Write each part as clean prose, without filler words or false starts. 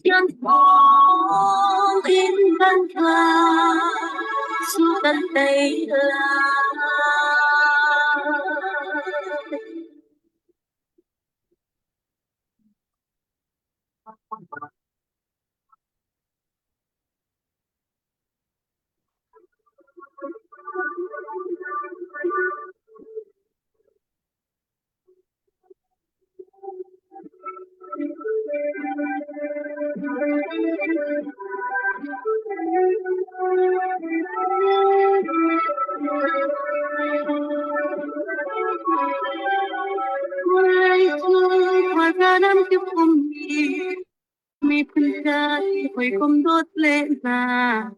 Chân phong in văn ca su tân tây la quay thương hoa ra đám tiếp không mi phân khai hồi không đốt lên là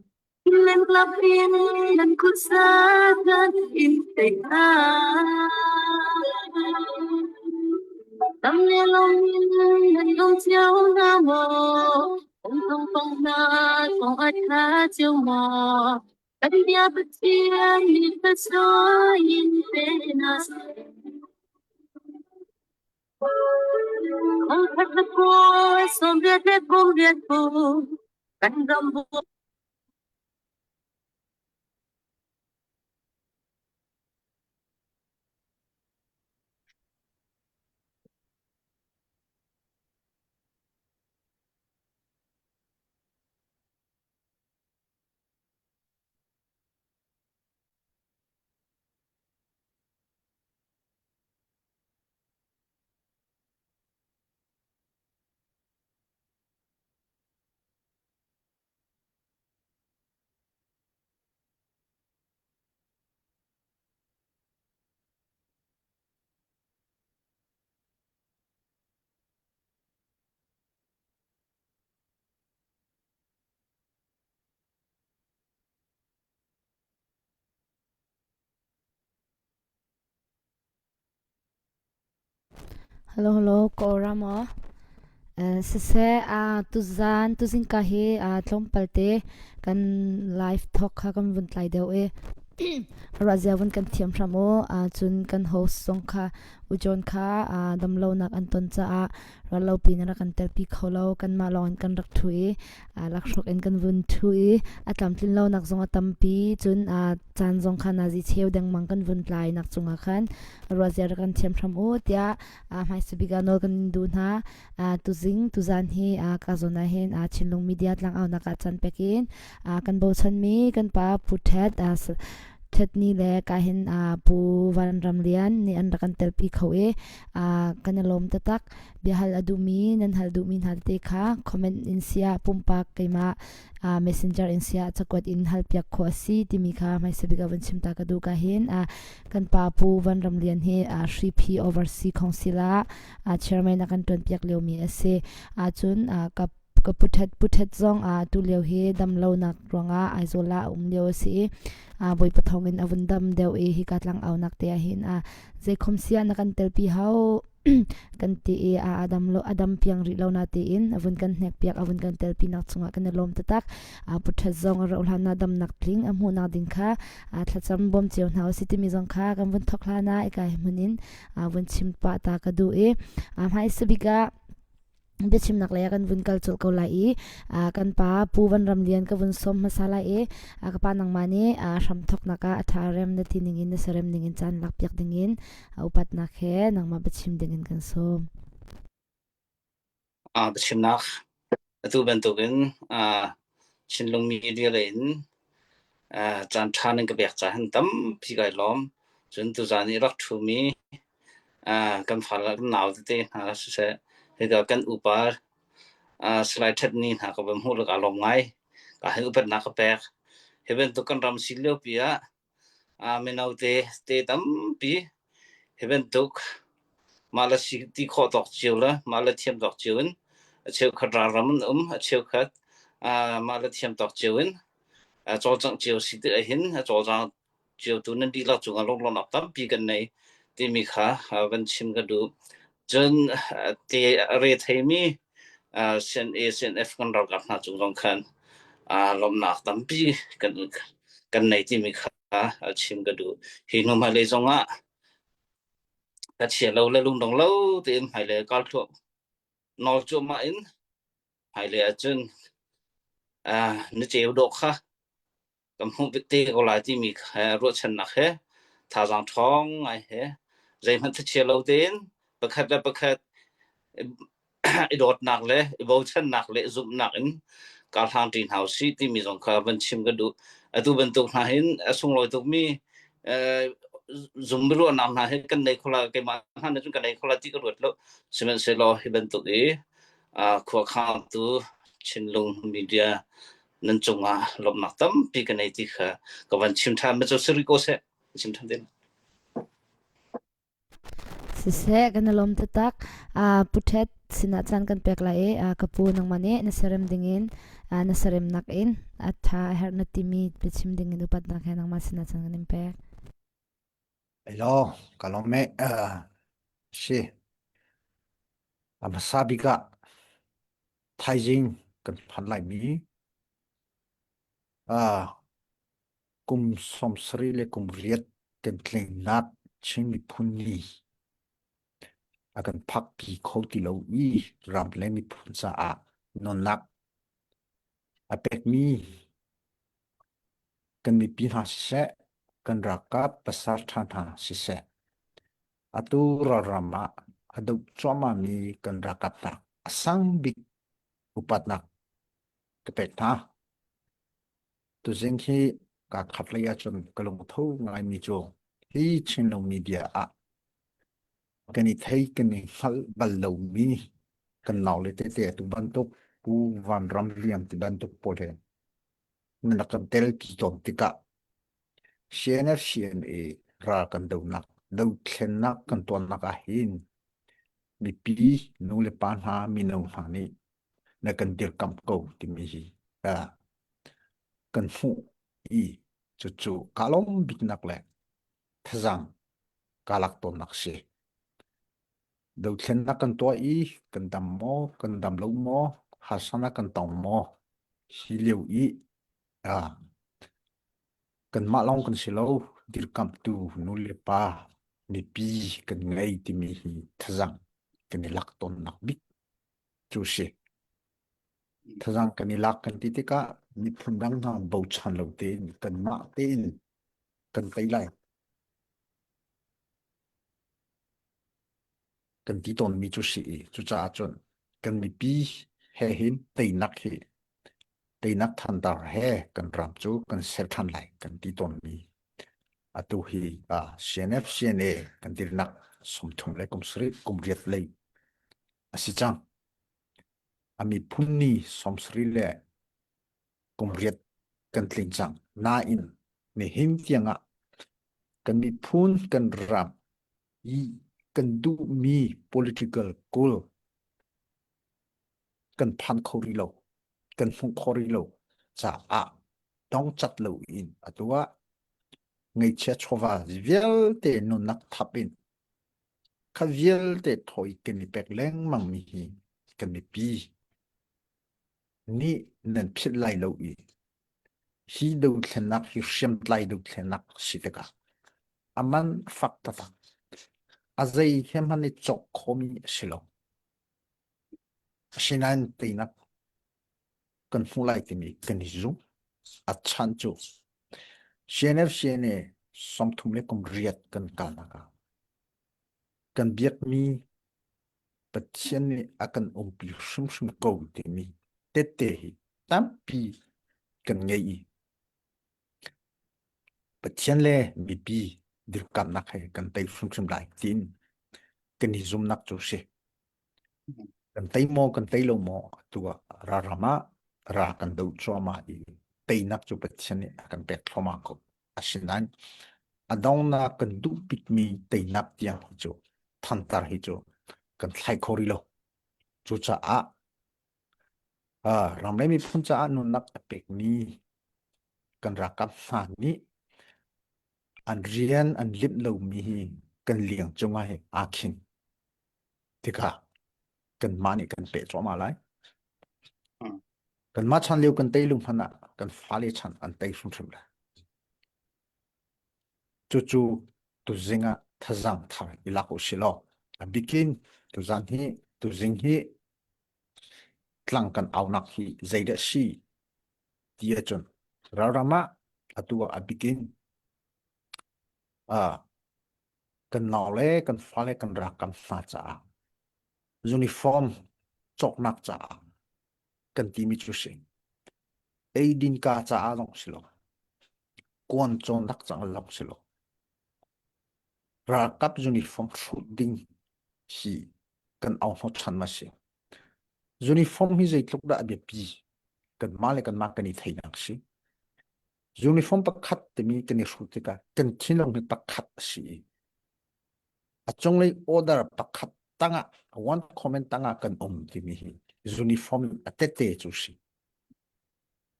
lên club in lần cuối xa gần in tình tâm nghe lòng lần không chiếu na mồ không không không na không ai khá chiếu mò cách nhà bất chia nhìn ta cho nhìn tên na không thật là cô sống biết cũng biết cô cánh gầm buồn. Hello, hello, ko Ramo. Sese tuzan tuzin kahi tlom palte kan live talk ha kan vun tlai deu e razia vun kan thiam ramo chun kan host song kha ujon kha damlo nak anton cha ralo pina ra kan tel pi kholo kan ma lon kan rak thui lakshok en kan vun thui atlam tlin lo nak zonga tampi chun chan zong kha na ji cheu deng mang kan vun tlai nak chunga khan razia ra kan thiam ramo tia mai subiga no kan du na tuzing tuzan hi kazona hen chilung media tlang au naka chan pekin kan bo chan mi kan pa puthet thet ni le ka hin pu van ram lian ni an rakan tel pi khoe kan lom ta tak bihal adumi nan hal du min hal te kha comment in sia pumpa keima messenger in sia chakwat in hal pyak kho si timi kha mai sebiga van chim ta ka du ka hin kan pa pu van ram lian he shri p oversea councila chairman akan ton pyak leo mi ase chun ka ka puthet zong tu leo he dam lo nak ronga aizola leo si boi pathong in avundam deu e hi katlang au nak te hin je khomsia na kan tel pi hau kan ti e adam piang ri lo na te in avun kan hnek piak avun kan tel pi nak chunga kan lom ta tak puthet zong ro hlan na dam nak tling amu na ding kha thlacham bom cheu nau siti mi zong kha kan vun thokla na e kai munin avun chim pa ta ka du e hai sabika bichim nak laya kan vun kal chul ko lai kan pa pu van ram lian ka vun som masala e ka pa nang mani ram thok naka atharem na tiningin na sarem ningin chan lak piak dingin upat na khe nang ma bichim dingin kan som bichim nak tu bentukin chinlung media lain chan thanin ka bek cha han tam pi gai lom chun tu zan irak thu mi kan phal naw te na se he ga kan upar slide that ni ha ka bam hu ka lom ngai ka he upat na ka pek he ben tu kan ram silio pia menau te tam pi he ben tu mala si ti kho tok chiu la mala thiam tok chiun chiu khatra ram chiu khat mala thiam tok chiun cho chang chiu si te hin cho chang chiu tu nan di la chu ga lok lon ap tam pi kan nei ti mi kha van chim ga du chen te re thei mi sen a sen f kan ra ga na chu rong khan lom nak tam pi kan nei ti mi kha chim ga du hi no ma le zonga ka chia lo le lung dong lo ti mai le kal tho nol chu ma in hai le chun ni cheu do kha kam hu te ko la ti mi ro chen na he tha jang thong ai he zai man che lo den pakhat i dot nak le i bo chen nak le zum nak in kal hang tin house si ti mi jong kha ban chim ga du atu ban tu na hin asung loi tu mi zum ru nam na he kan nei khola ke ma han jun kan nei khola ti ko rot lo semen se lo hi ban tu e kho kha tu chin lung media nan chunga lop nak tam pi kan nei ti kha ka ban chim tha ma chu sri ko se chim than den Sise kan lom te tak puthet sina chan kan pek la e kapu nang mane na serem dingin na serem nak in atha her na timi pichim dingin upat nak henang ma sina chan kan pek Hello, kalau me si amasabiga Taijing kan phanlai mi kum somsri le kum riet tem tling nat ching mi phunni akan phak pi khoti lo i ram le mi phun sa non nak apek mi kan mi pi ha se kan rakap pasar than ha si se atu rama adu choma mi kan rakap tak asang big upat nak kepek ta tu zeng hi ka khat le ya chon kalong tho ngai mi cho hi chin lo media kan i thei kan i hal bal lo mi kan naw le te tu ban tok pu van ram liam ti ban tok po the na kan tel ki tom ti ka cnf ra kan do nak do thlen nak kan ton nak a hin mi pi nu le pan ha mi no ha ni na kan dir kam ko ti mi hi kan fu i chu kalom big nak le thazang kalak ton nak se đầu tiên là cần tôi ý cần đầm mò cần đầm lâu mò hà san là cần tòng mò xí liều ý cần mạ long cần xí lâu đi cầm tu nu lệ pa mi pi cần ngay thì mi hi thazang cần lạc tôn nạc bít chú sĩ thazang cần lạc cần tí tí cả mi phun đăng ha bầu chan lâu tên cần mạ tên cần tay lại cần tí tôn mi chú sĩ chú cha chọn cần mi pi he hin tay nạc hi tay nạc than dar he cần ram chú cần sel than lại cần tí tôn mi atu hi cnf cna cần tí nạc som thung lại công sri công riết lại asi chang ami phunni som sri le công riết cần tling chang na in ne him tianga cần mi phun cần ram i cần du mi political goal cần phan khori lo cần phung khori lo cha dong chat lo in atua ngay che chova vial te no nak thapin kha vial te thoi ken ni pek leng mang mi hi kan mi pi ni nan phit lai lo i hi do thlenak hi shem lai do thlenak siteka aman fakta ta azai hem han ni chok khomi silo sinan te nak kan phung lai ti mi kan ni zu a chan chu cnf cna som thum le kom riat kan kalnaka kan biak mi pathian ni akan umpi sum ko ti mi tete hi tampi kan ngei pathian le mi pi dir kam nak hai kan tai sum lai tin kan ni zum nak chu se kan tai lo mo tua rama ra kan do choma i tai nak chu pathian ni akan pek thoma ko asinan adong na kan du pit mi tai nak tiang hi chu thantar hi chu kan thlai khori lo chu cha ram le mi phun cha nu nak apek ni kan rakap sa ni an rian an lip lo mi hi kan liang chunga he akhin tika kan mani kan pe choma lai kan ma chan liu kan tai lung phana kan fale chan an tai sum la chu tu zinga thazang thar ilako shilo a bikin tu zan hi tu zing hi tlang kan aunak hi zaida si dia chun rarama atua abikin kan naule kan fale kan rakam sa cha uniform chok nak cha kan timi chu sing ei din ka cha long silo kon chon dak cha long silo rakap uniform shooting hi kan au no chan ma se uniform hi zai tluk da be pi kan male kan ma kan i thai nak si uniform pakhat te mi kan i shute ka kan thinong mi pakhat si achong lei order pakhat tanga one comment tanga kan ti mi hi uniform atete chu si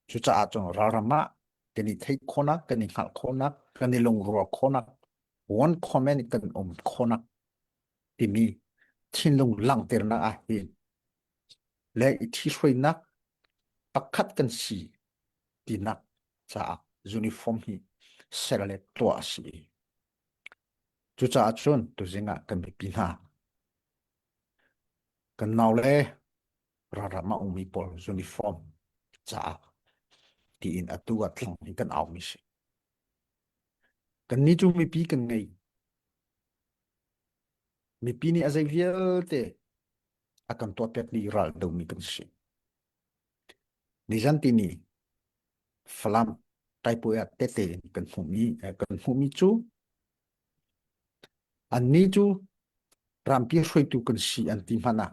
chu cha achong rarama kan i thai khona kan i khal khona kan i long ro khona one comment kan khona ti mi thinlong lang ter na a hi le i thi shroi nak pakhat kan si ti nak cha uniform hi serale to si chu cha chun tu zinga kan bi pina kan naw le rarama umi pol uniform cha ti in atua thlang ni kan aw mi si kan ni chu mi pi kan ngai mi pi ni azai viel te akan to pet ni ral do mi kan si ni zan ti ni flam tai pu ya te te kan hu mi chu an ni chu ram pi shroi tu kan si an ti mana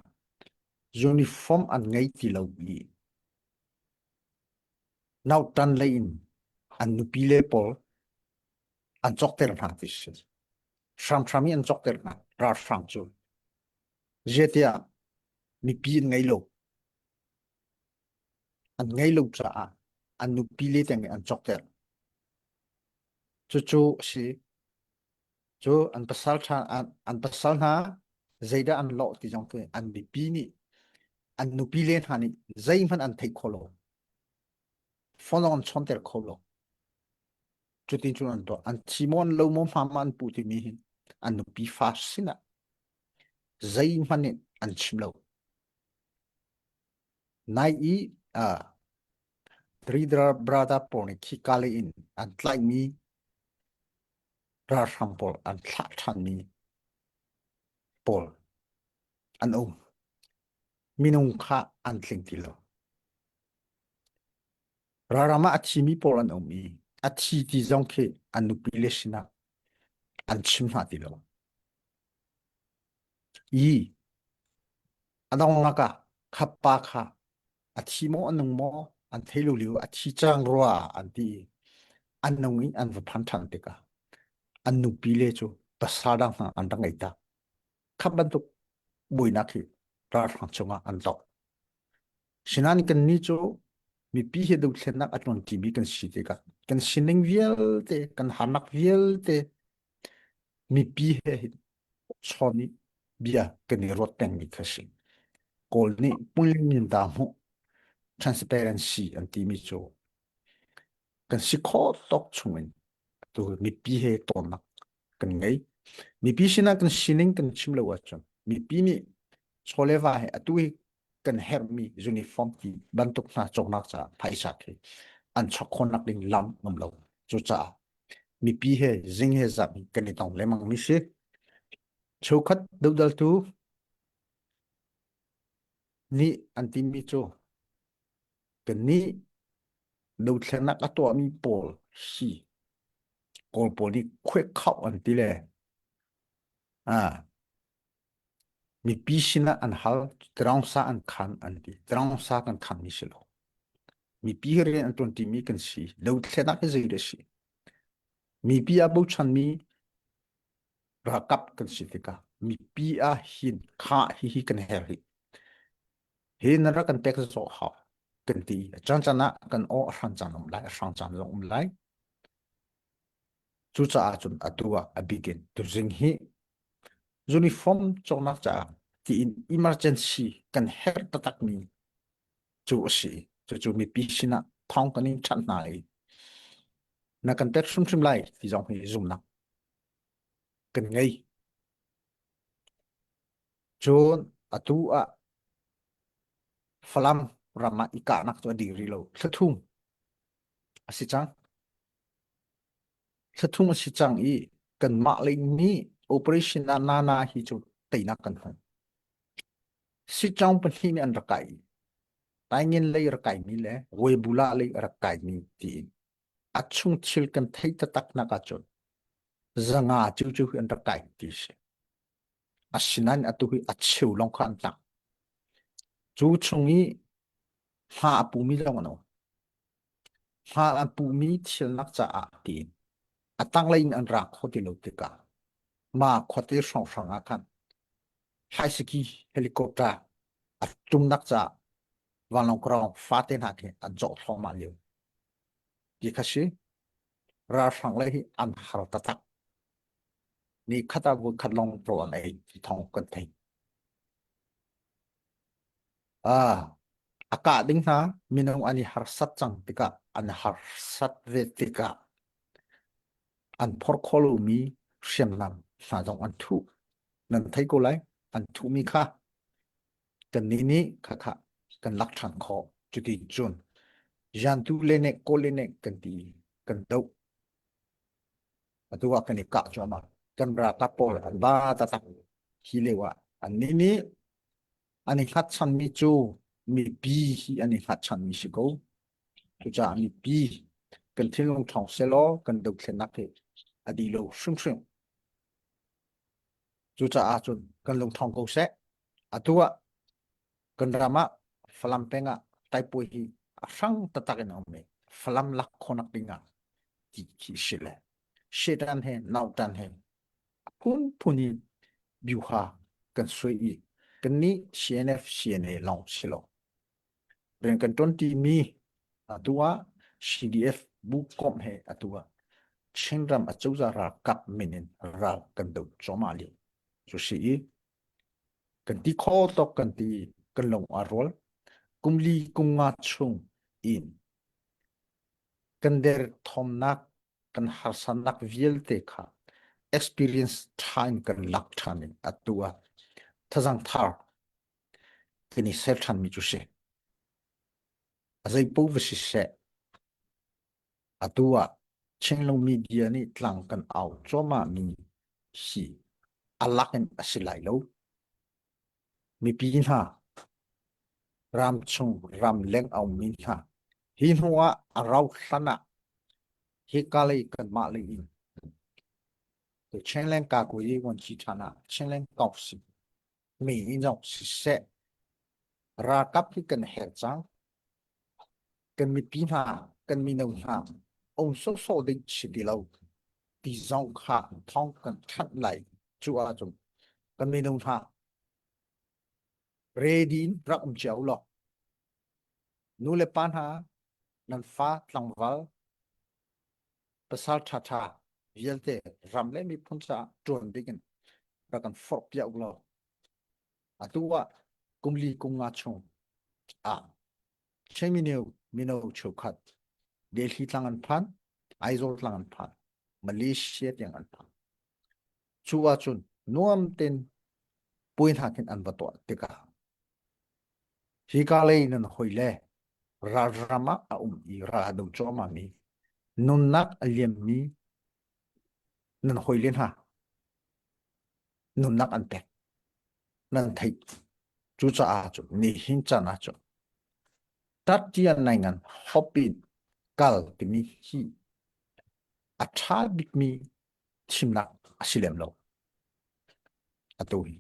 uniform an ngai ti lo bi now tan lein an nu pi le pol an chok ter na ti si sham shami an chok ter na ra shang chu jetia mi pi ngai lo an ngai lo cha an nu pi le teng an chok ter chu chu si chu an pasal tha an pasal na zaida an lo ti jong ke an mi pi ni an nu pi le thani zai man an thei kholo phone on chon ter kholo chu tin chu an to an chimon lo mo ma man pu ti mi an nu pi fa sina zai man an chim lo nai i tridra brada poni khi kale in an tlai mi ra sampol an thla than mi pol an minung kha an tling ti lo rarama achi mi pol an mi achi ti jong ke an nu pi le sina an chim na ti lo i anong naka khappa kha achi mo anung mo an thelu liu achi chang roa an ti anung i an va phan thang te ka an nu pi le chu pasadang na an dang ita khaban tu bui na khi ra thang chunga an to sinan kan ni chu mi pi he do thlen nak atlon ti bi kan si te ka kan sining viel te kan hanak viel te mi pi he choni bia kan ni rot teng ni khasin kol ni puling min da mu transparency an ti mi chu kan si kho tok chungin tu mi pi he ton nak kan ngai mi pi sina kan sining kan chim lo wa chon mi pi ni choleva he atui kan her mi uniform ti bantuk na chok nak cha phaisa the an chokon nak ding lam ngam lo chu cha mi pi he jing he za kan ni tong lemang mi se chokhat dal tu ni an ti mi chu kan ni do thlenak atwa mi pol si kol pol ni khwek khau an ti le mi pi sina an hal trang sa an khan an ti trang sa kan khan mi silo mi pi re an ton ti mi kan si lo thlenak he zai de si mi pi a bo chan mi rakap kan si tika mi pi a hin kha hi kan her hi he na ra kan tek so ha kan ti chan chana kan o ran chan lai ran chan lai chu cha chun atua abigin tu jing hi uniform choknak cha ti in emergency kan her tatak ni chu si chu mi pi sina thong kan in chan nai na kan tek sum lai ti jong hi zum nak kan ngai chon atua falam rama ika nak to diri lo thum asichang thum asichang I kan ma le ni operation na hi chu teina kan hon si chang pan hi an rakai tai ngin le rakai ni le we bula le rakai ni ti achung chil kan thei ta tak na ka chon zanga chu chu an rakai ti se asinan atu hi achiu long khan tak chu chungi ha pu mi long no ha pu mi thil nak cha a ti atang le an rak khoti lo te ka ma khoti song song a khan high ski helicopter atum nak cha walong krong faten ha ke an zo thong ma liu ki khashi ra sang le hi an har ta tak ni khata bu khatlong pro an ai thong kan thei aka ding na minong ani har sat chang tika an har sat ve tika an phor kholu mi siam nam sa jong an thu nan thei ko lai an thu mi kha kan ni kha kha kan lak thang kho chu ki chun jan tu le ne ko le ne kan ti kan dau atua kan ka cho ma kan ra ta pol an ba ta tak hi le wa an ni ani khat chan mi chu mi bi hi ani khat chan mi si ko chu cha mi bi kan thil long thong se lo kan dau thlen nak he adi lo shung shung chu cha a chun kan long thong ko se atua kan rama falam penga tai pui hi asang tatakin ome falam lak khonak dinga ki shile shetan he nautan he kun puni biuha kan sui I kan ni CNF CNA long silo ren kan ton ti mi atua CDF bu kom he atua chingram achouza ra kap minin ra kan do choma li so si kan ti kho to kan ti kan long arol kumli kunga chung in kan der thomnak kan harsanak vielte kha experience time kan lak thanin atua thazang thar kini sel than mi chu se azai pu visi se atua chenglong media ni tlang kan au choma mi si alakin asilai lo mi pin ha ram chung ram leng au min ha hin huwa arau sana hi kali kan ma le in to chengleng ka ku yi won chi thana chengleng kau si mi in jong si se ra kap hi kan her chang kan mi pin ha kan mi no ha ông so định chỉ đi lâu thì dòng khả thông cần thắt lại chú à chúng cần mình đồng thà ready ra chéo lọ nu le pan ha nan pha tlang val pasal tha vialte ram le mi phun sa tron digin ra kan fork ya ulo atua kumli kunga chung chen mineu chukhat delhi tlangan phan aizol tlangan phan Malaysia yang an phan chua chun nuam ten point hakin an bato tika hikale nan hoile rajrama I ra do choma mi nunnak aliem mi nan hoilen ha nunnak an pek nan thai chu cha a chu ni hin cha na chu tat tian nai ngan hopin kal kini hi atha bik mi chimnak asilem lo atoi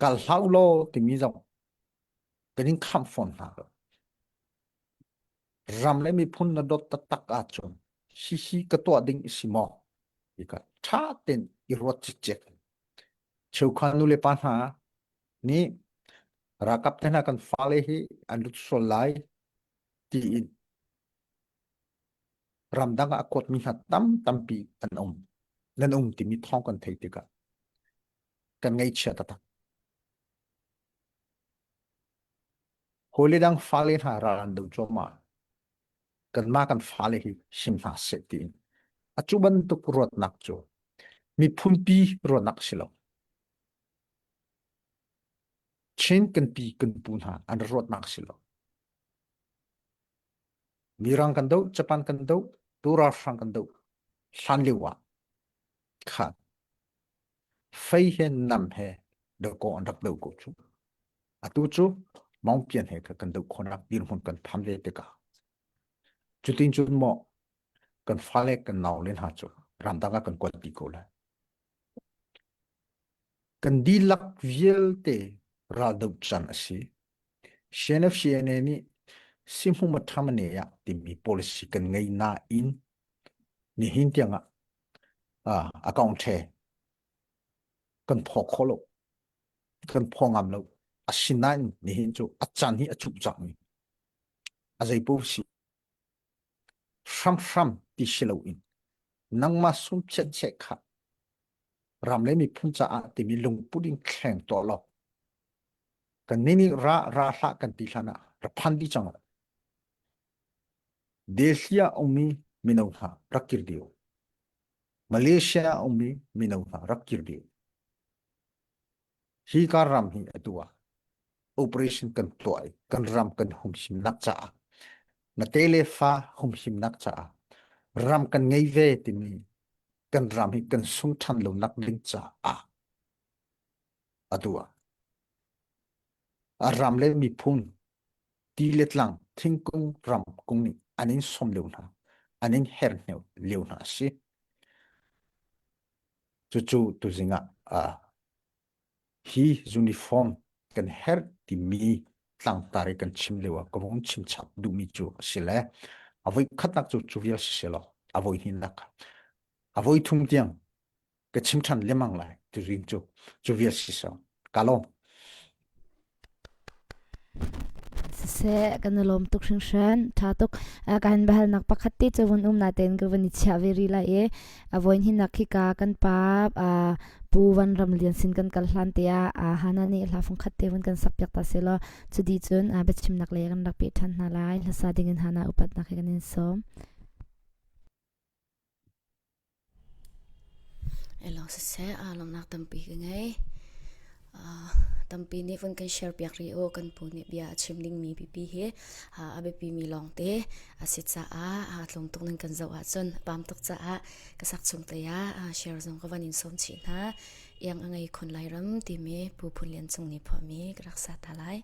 kal haulo timi jong kening kham phone ha ram le mi phun na dot tak a chon hi ka to ding isimo ika tha ten I rot chek cheu khanu le pan ha ni rakap tena kan fale hi andut solai ti in ramdang akot mi ha tampi an nan ti mi thong kan thei tika kan ngai cha ta holedang fale ha ran do choma kan ma kan fale hi sim ha se ti achuban tu rot nak cho mi phumpi ro nak silo chen kan pi kan pun ha an rot nak silo mirang kan dau Japan kan dau tura sang kan dau san liwa kha fei he nam he de ko an dak dau ko chu atu chu mong pian he ka kan dau khonak bir hun kan tham le te ka chutin chu mo kan fale kan naw len ha chu ram da kan kwat pi ko la kan dilak viel te ra dau chan asi shenef shene ni simhu ma thamane ya timi policy kan ngai na in ni hin tianga account he kan phok kholo kan phongam lo asinan ni hin chu achan hi achup chak ni azai pu si sham ti shilo in nangma sum che kha ramle mi phun cha a ti mi lung pudin khleng to lo kan nini ra hla kan ti hlana ra phan di chang Desia ongmi minau ha rakir dio Malaysia ongmi minau ha rakir dio hi ka ram hi atua operation kan toy kan ram kan hum sim nak cha na tele fa hum sim nak cha ram kan ngei ve ti mi kan ram hi kan sung than lo nak ling cha atua ram le mi phun ti let lang thingkung ram kung ni anin som lo na anin her leo na si chu tu zinga hi uniform kan her ti mi tlang tari kan chim lewa komong chim chap du mi chu sile avoi khatak chu vial silo avoi hin nak avoi thum tiang ka chim than lemang lai tu ring chu vial siso kalom se kan lom tuk hring hran tha tuk kan bahal nak pakhati chawun na ten gawani chaveri la e avoin hin nakhi ka kan pa pu wan ram lian sin kan kal hlan tia hanani la fung khatte wan kan sapyak ta selo chudi chun bechim nak le kan rak pe than na lai la sa ding in hana upat nak kan in som elo se lom nak tampi ngai tampi ni fun kan share piak ri o kan pu ni bia chimling mi pp he abe pi mi long te asit cha tlom tuk ning kan zawa chon pam tuk cha ka sak chung te ya share zong ka wanin som chi na yang angai khon lai ram ti me pu phun lian chung ni phami raksa ta lai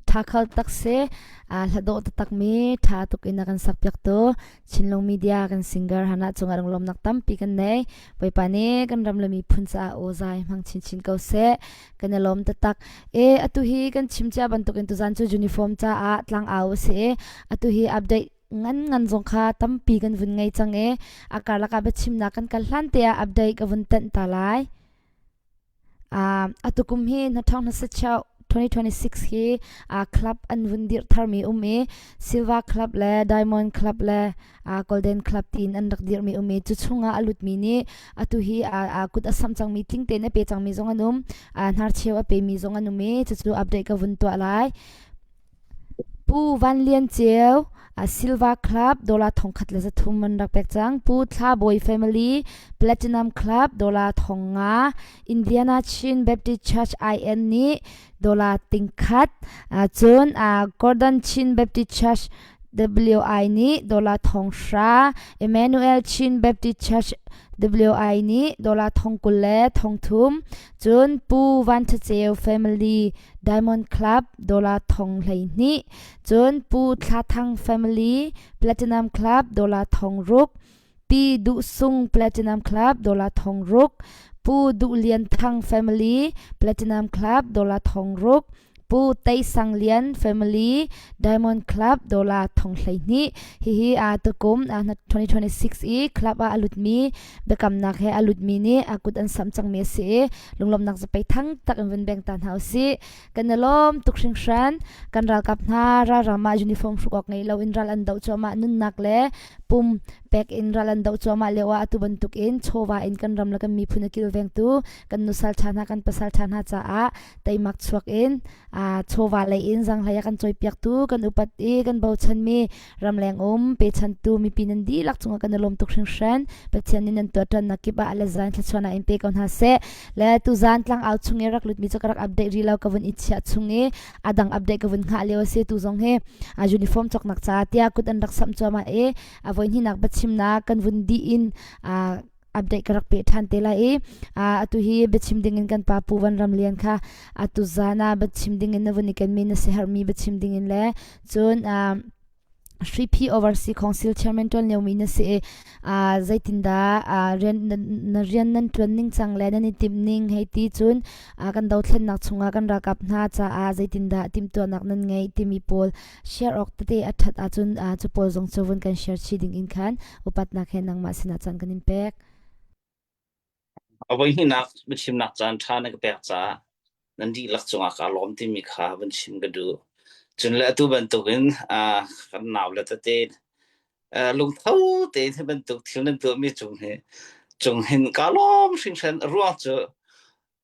tha khal tak se hlado ta tak mi tha tuk in kan sak pyak to chinlong media kan singer hana chunga rong lom nak tam pi kan nei poi pani kan ram lami phuncha ozai mang chin chin ko se kan lom ta tak atu hi kan chimcha ban to kan tu zan chu uniform cha a tlang aw se atu hi update ngan ngan zong kha tam pi kan vun ngai chang akar laka be chim na kan kal hlan te update ka vun tan ta lai atukum hi na thang na sa chau 2026 hi club an vundir thar mi silver club le diamond club le golden club tin an rak dir mi chu chunga alut mi ni atu hi kut asam chang mi ting te na pe chang mi zong anum nar chewa pe mi zong anumi chu update ka vun to lai pu van lian cheu silver club dola thongkhat le zathum man rak pek chang pu thla boy family platinum club dola thonga indiana chin baptist church in ni dola tingkhat chun gordon chin baptist church WI ni dola thongsha Emmanuel Chin Baptist Church WI ni dola thongkule thongthum chun pu van cheu family Diamond Club dola thong hlei ni chun pu thlathang family Platinum Club dola thongruk pi du sung Platinum Club dola thongruk pu du lian thang family Platinum Club dola thongruk pu tei sang lian family Diamond Club dola thong hlei ni hi tukum 2026 club alut mi bekam nak he alut mi ni akut an sam chang me se lunglom nak zapai thang tak an beng tan hausi kanalom tukring shan kan ral kap na ra rama uniform shukok ngai lo in ral an dau choma nun nak le pum pek in ral an dau choma lewa atu bantuk in chowa in kan ram lakam mi phuna kil veng tu kan nusal thana kan pasal thana cha tei mak chuak in chowa le in jang laya kan choi piak tu kan upat kan bau chan mi ramleng pe chan tu mi pinan di lak chunga kan lom tuk hring shan pe chan nin an to tan nakiba ala zan thla chona in pe kon ha se le tu zan tlang out chunge rak lut mi chakrak update ri law kawun ichha chunge adang update kawun kha lewa se tu zong he uniform chok nak cha tia kut an rak sam choma avoin hi nak bachim na kan vun di in update karak pe than tela atu hi bechim dingin kan pa puwan ram lian kha atu zana bechim dingin na vuni kan mi na se har mi bechim dingin le chun 3P Overseas Council Chairman Tol Neu Mina se zaitinda na rian nan training changle na ni timning heiti chun kan dau thlen nak chunga kan rakap na cha zaitinda tim to nak nan ngai timi pol share ok te athat chun chu pol jong chowun kan share chi ding in khan upat nak he nang ma sina chan kan impact avoin hi nak bechim nak chan tha na ka pek cha nan di lak chunga ka lom ti mi kha ban chim ga du chun le atu ban tukin kan naw le ta te lung thau te the ban tuk thil nan tu mi chung hin ka lom sing san ruang chu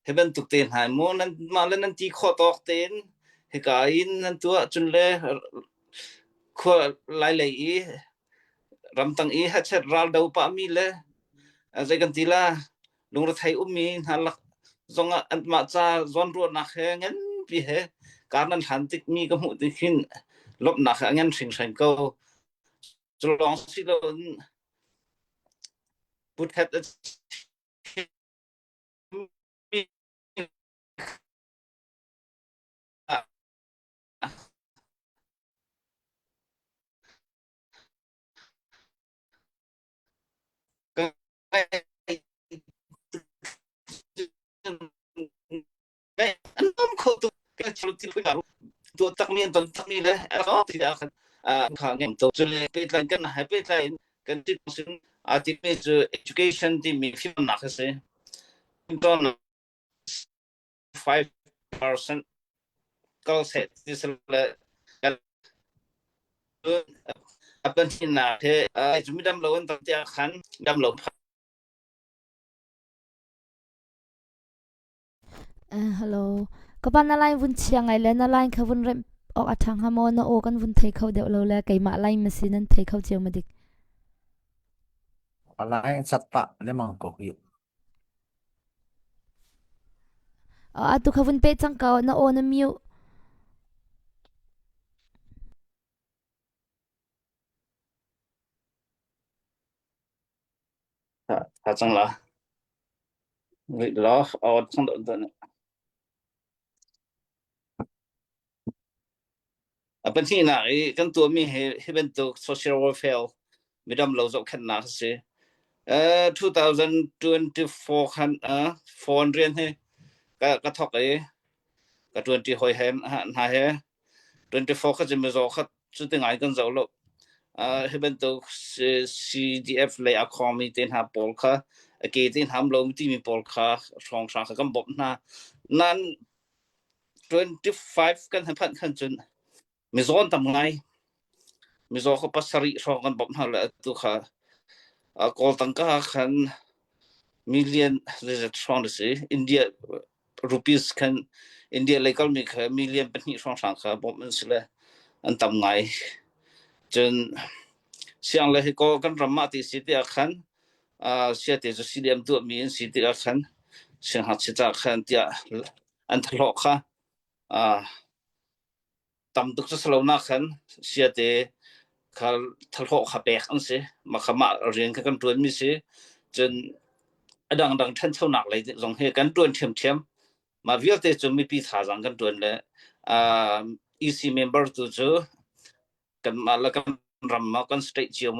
he ban tuk ten hai mo nan ma le nan ti kho tok ten he ka in nan tu chun le kho lai lai ram tang ha chet ral dau pa mi le zai kan ti la lung ra thai mi halak zonga an ma cha zon ro na he ngen pi he karnan hantik mi ka mu ti hin lop na kha ngen sing san ko long si lo put hat anum ko tu ka chulti ko garu tu tak mi le ko ti da khan kha ngem to chule pe tlan kan ha pe tlan kan ti sin ti pe education ti mi fi na ka se ton 5% ko se ti le apan hin na the jumi dam lo an ta khan dam lo hello kapan na line vun chiang ai le na line kha vun rem ok athang ha mo na o kan vun thei khau deuh lo le kai ma line machine an thei khau chiang ma dik alai chatta le mang ko hi atu kha vun pe chang ka na o na miu ha chang la lo out chang do เป็นที่น่ะกันตัวมีให้เป็นตัว social welfare มีดำเราจะขันหนักสิ2024คัน4เรียนให้ก็ทอกก็20หอยเห็นหา24ก็จะมีเราคัดสุดที่ไหนกันเราลให้เป็นตัว CDF เลยอะคอมมีเต็นหาปอลค่ะเกตินทำเราที่มีปอลค่ะช่องค่ะกันบอกนั้น25กันให้พันขันจนมีโซนทำไงมีโซนเขาปัสสริช่องกันบอกนั่นแหละตัวค่ะกอลตังก้าขัน millionช่องสิอินเดียรูปีสขันอินเดียเลกัลมีค่ะ million เป็นที่ช่องค่ะบอกมันสิเลยอันทำไงจนเสียงเลยก็กันรำมาที่สิทธิ์อาคันเสียที่จะสิเดียมตัวมีสิทธิ์อาคันเสียงหัดสิทธิ์อาคันที่อันทะเลาะค่ะตำตุกจะสลาวนักขันเสียที่เขาทะเลาะขับแบกอันสิมาขมาเรียนกันตัวมีสิจนดังท่านเท่านักเลยลงให้กันตัวเทียมมาวิลเตจมีปีศาจกันตัวเลยEC member ตัวจูกันมาแล้วกันรำมากันสเตจเจียว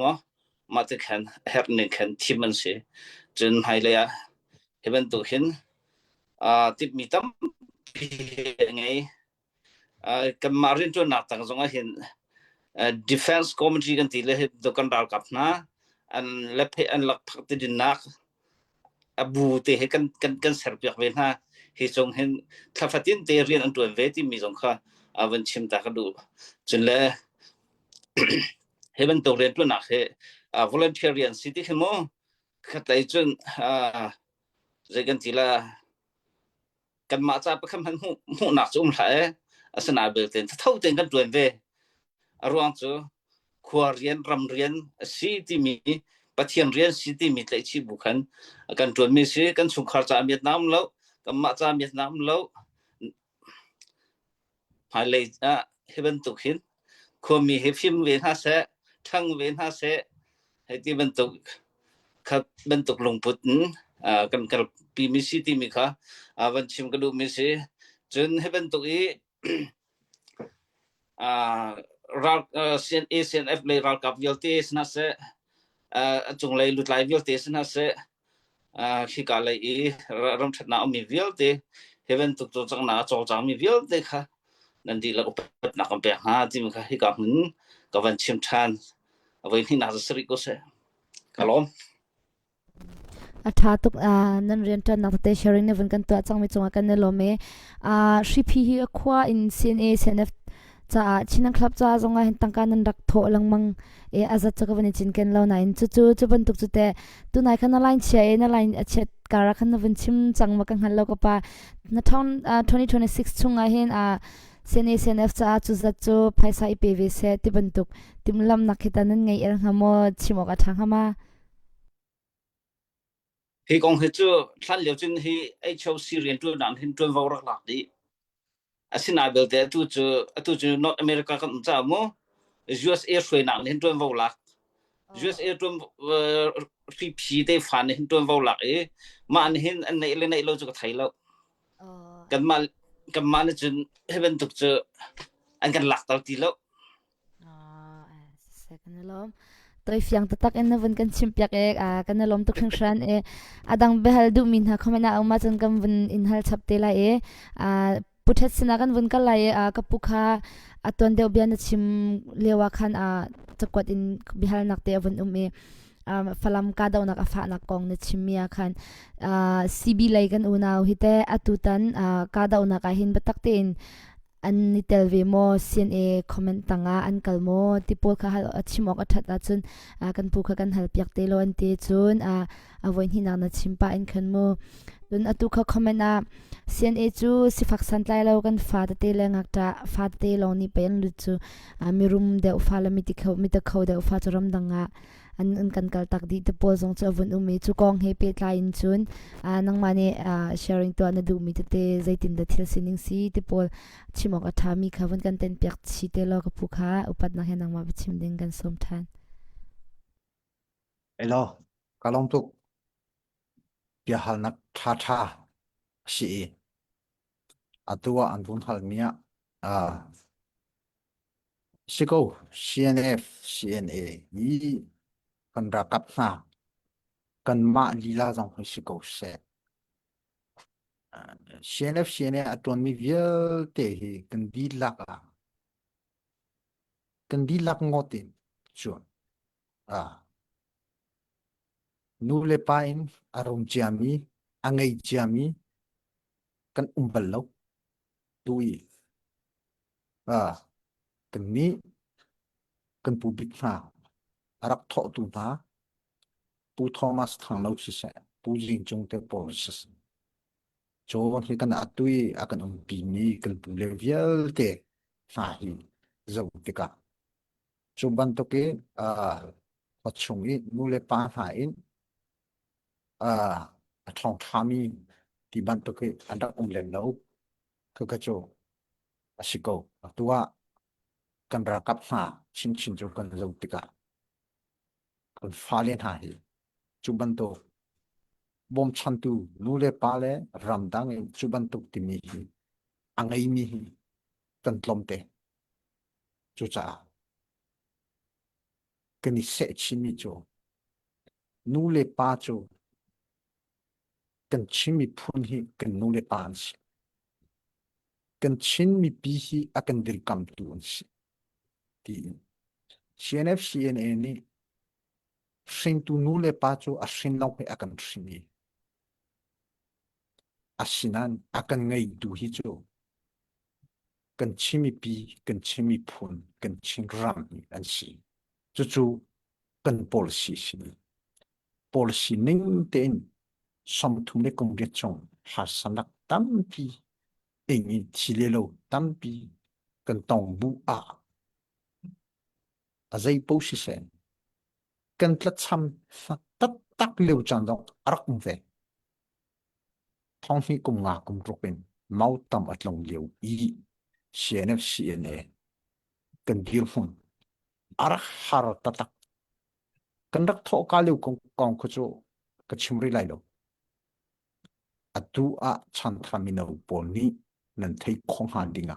มาที่ขันเฮร์นิขันทีมันสิจนไฮเลยเห็นตัวเห็นที่มีตั้มปีไงกันมาเรียนจนหนักต่างจังเห็นdefense committee กันที่เลยดูกันดาวกับนะอันเล็บอันหลักพักที่ดินนักบูเตะกันเสิร์ฟอย่างเว้นฮะเฮจงเห็นถ้าฟัดยินเตะเรียนอันตัวเวทีมีสงค่ะวันชิมตากระดูจนเลยเห็นตัวเรียนตัวหนักเvolunteer เรียนสิที่เห็นมั้งขัดใจจนใจกันทีละกันมาจากประคำหันหูหนักจุ่มไหลสนาเบิกเต็นเท่าเต็นกันตัวเวอรวงจูขวาเรียนรำเรียนสิที่มีปะเทียนเรียนสิที่มีใจชีบุคันกันตัวมีสิกันสุขารจากเวียดนามแล้วกันมาจากเวียดนามแล้วหายเลยให้เป็นตุกหินควรมีให้ฟิล์มเวียนหาเสทั้งเวียนหาเสให้ที่เป็นตุกขับเป็นตุกลงพุทธกันปีมิสิที่มีค่ะวันชิมกระดูมิสิจนให้เป็นตุกรักCNF เลยรักกับวิลเตสนะเสจงเลยลุดไลวิลเตสนะเสที่กาเลยรำชัดนามีวิลเตเฮเวนตุกตัวจังนาจอจังมีวิลเตค่ะนั่นดีแล้วก็เป็นนักการเมืองที่มันค่ะที่กับมันกับวันชิมชันวันที่น่าจะสริกุเสกลอมทาตุกนั่นเรียนจนนักเตะเชอรินเนี่ยวันกันตัวจังไม่จงกันเนลเมชิพีฮีอควาอินCNA CNF จะชินังคลับจะจงเห็นตั้งการนันรักโถลังมังอาจจะจะกับวันจินกันแล้วนะอินจู่บันทุกจุดแต่ตัวนายขันอะไรเชียนอะไรเช็ดการักขันวันชิมจังมากันหันแล้วก็ป่ะในทอน2026ช่วงเห็นCNA CNF จะจู่ภายใต้PVCที่บันทุกที่มุลำนักขิตานั้นไงเรื่องหมดชิมออกทางมาที่กองเหตุท่านเหลียวจนที่HOCเรียนตัวนั้นเห็นตัววอร์ลักดีสินาเบลเตจู่นอตอเมริกากันจ้ามั้ง USA ช่วยหนังเห็นตัววอร์ลัก USA ตัวที่พีได้ฝันเห็นตัววอร์ลักมาอันเห็นอันในเราจะกับไทยแล้วกันมาเนี่ยจนให้เป็นตุกเจออันกันหลักตัวทีแล้วเสกันล้อมตัวเฟียงตักเอ็นนวันกันชิมเปียกกันล้อมตุกทั้งชันดังเบลดูมินฮะเขาไม่น่าเอามาจนกันวันอินฮัลชับเตล่พุทธศาสนากันวันกันเลยกับปุขาตัวเดียวเบียนชิมเลี้ยวขันจะกวาดอินบิฮัลนักเตะวันฝรั่งกาดาวนักฟ้านักกองนิชิมีขันCBเลยกันอุณาวฮิตตุตันกาดาวนักหินบัตักเตนอันนิเทลวีโม CNA คอมเมนต์ต่างอันกัลโมที่พูดค่ะชิมออกอัดจุนกันพูดกันฮัลเปียกเตโลอันเตจุนวันที่นักชิมปะอินขันโมดุนตุค่ะคอมเมนต์CNA จูสิฟักสันไลเรากันฟาดเตเลงักตาฟาดเตลองนี่เป็นลุจูมีรุมเดวฟาลมิติเขาเดวฟาจรมดังอันกันกัลตักดีตะโพซงจะวันมีจุกองเฮเปตไลน์จุนนังมันsharing ตัวนั้นดูมีเตใจตินเดทิลสินิงซีตะโพชิมอกอัฐามีค่ะวันกันเต็นเปียกชีเตลอกปุค่ะอุปัตนักเฮนังมาบิชิมดิงกันสมทานไอ้ล้อกะลองตุกเปียหัลนักท่าชีตัวอันทุนหัลเมีย Siko CNF CNA yi kan rakap na kan ma lila zong hui siko se CNF CNA atuan mi viel te hi kan di lak ngotin chun nu le pain arum jami angai jami kan umbalo tui kan ni kan public na arak tho tu na pu Thomas thang lau si se pu jing chung te policies cho hi kan atui akan umpi ni kan pu le viel te na hi zau te ka chu ban to ke chung i nu le pa ha in thong thami ti ban to ke adak le lau ka cho asiko atua kan rakap na chin chin chu kan zau te ka kan falen ha hi chu ban to bom chantu nu le pa le ramdang in chu ban to ti mi hi angai mi hi kan tlom te chu cha kan ni se chi mi cho nu le pa cho kan chi mi phun hi kan nu le pa an si kan chin mi pi hi akan dil kam tu an si ti CNF CNA ni sing tu nu le pa cho a sing lau he akan sing asinan akan ngai tu hi cho kan chi mi pi kan chi mi phun kan ching ram ni an si chu kan policy ning ten som thu le kong ge chong ha sanak tam pi engi chile lo tam pi kan tong bu a zai po si sen kan tlat cham fa tat tak leu chan dong arak ve thong hi kum nga kum tropen mau tam atlong leu CNF CNA kan gil hun arak har tatak kan rak tho ka leu kong ko cho ka chimri lai lo atu chan thamino pol ni nan thei khong han dinga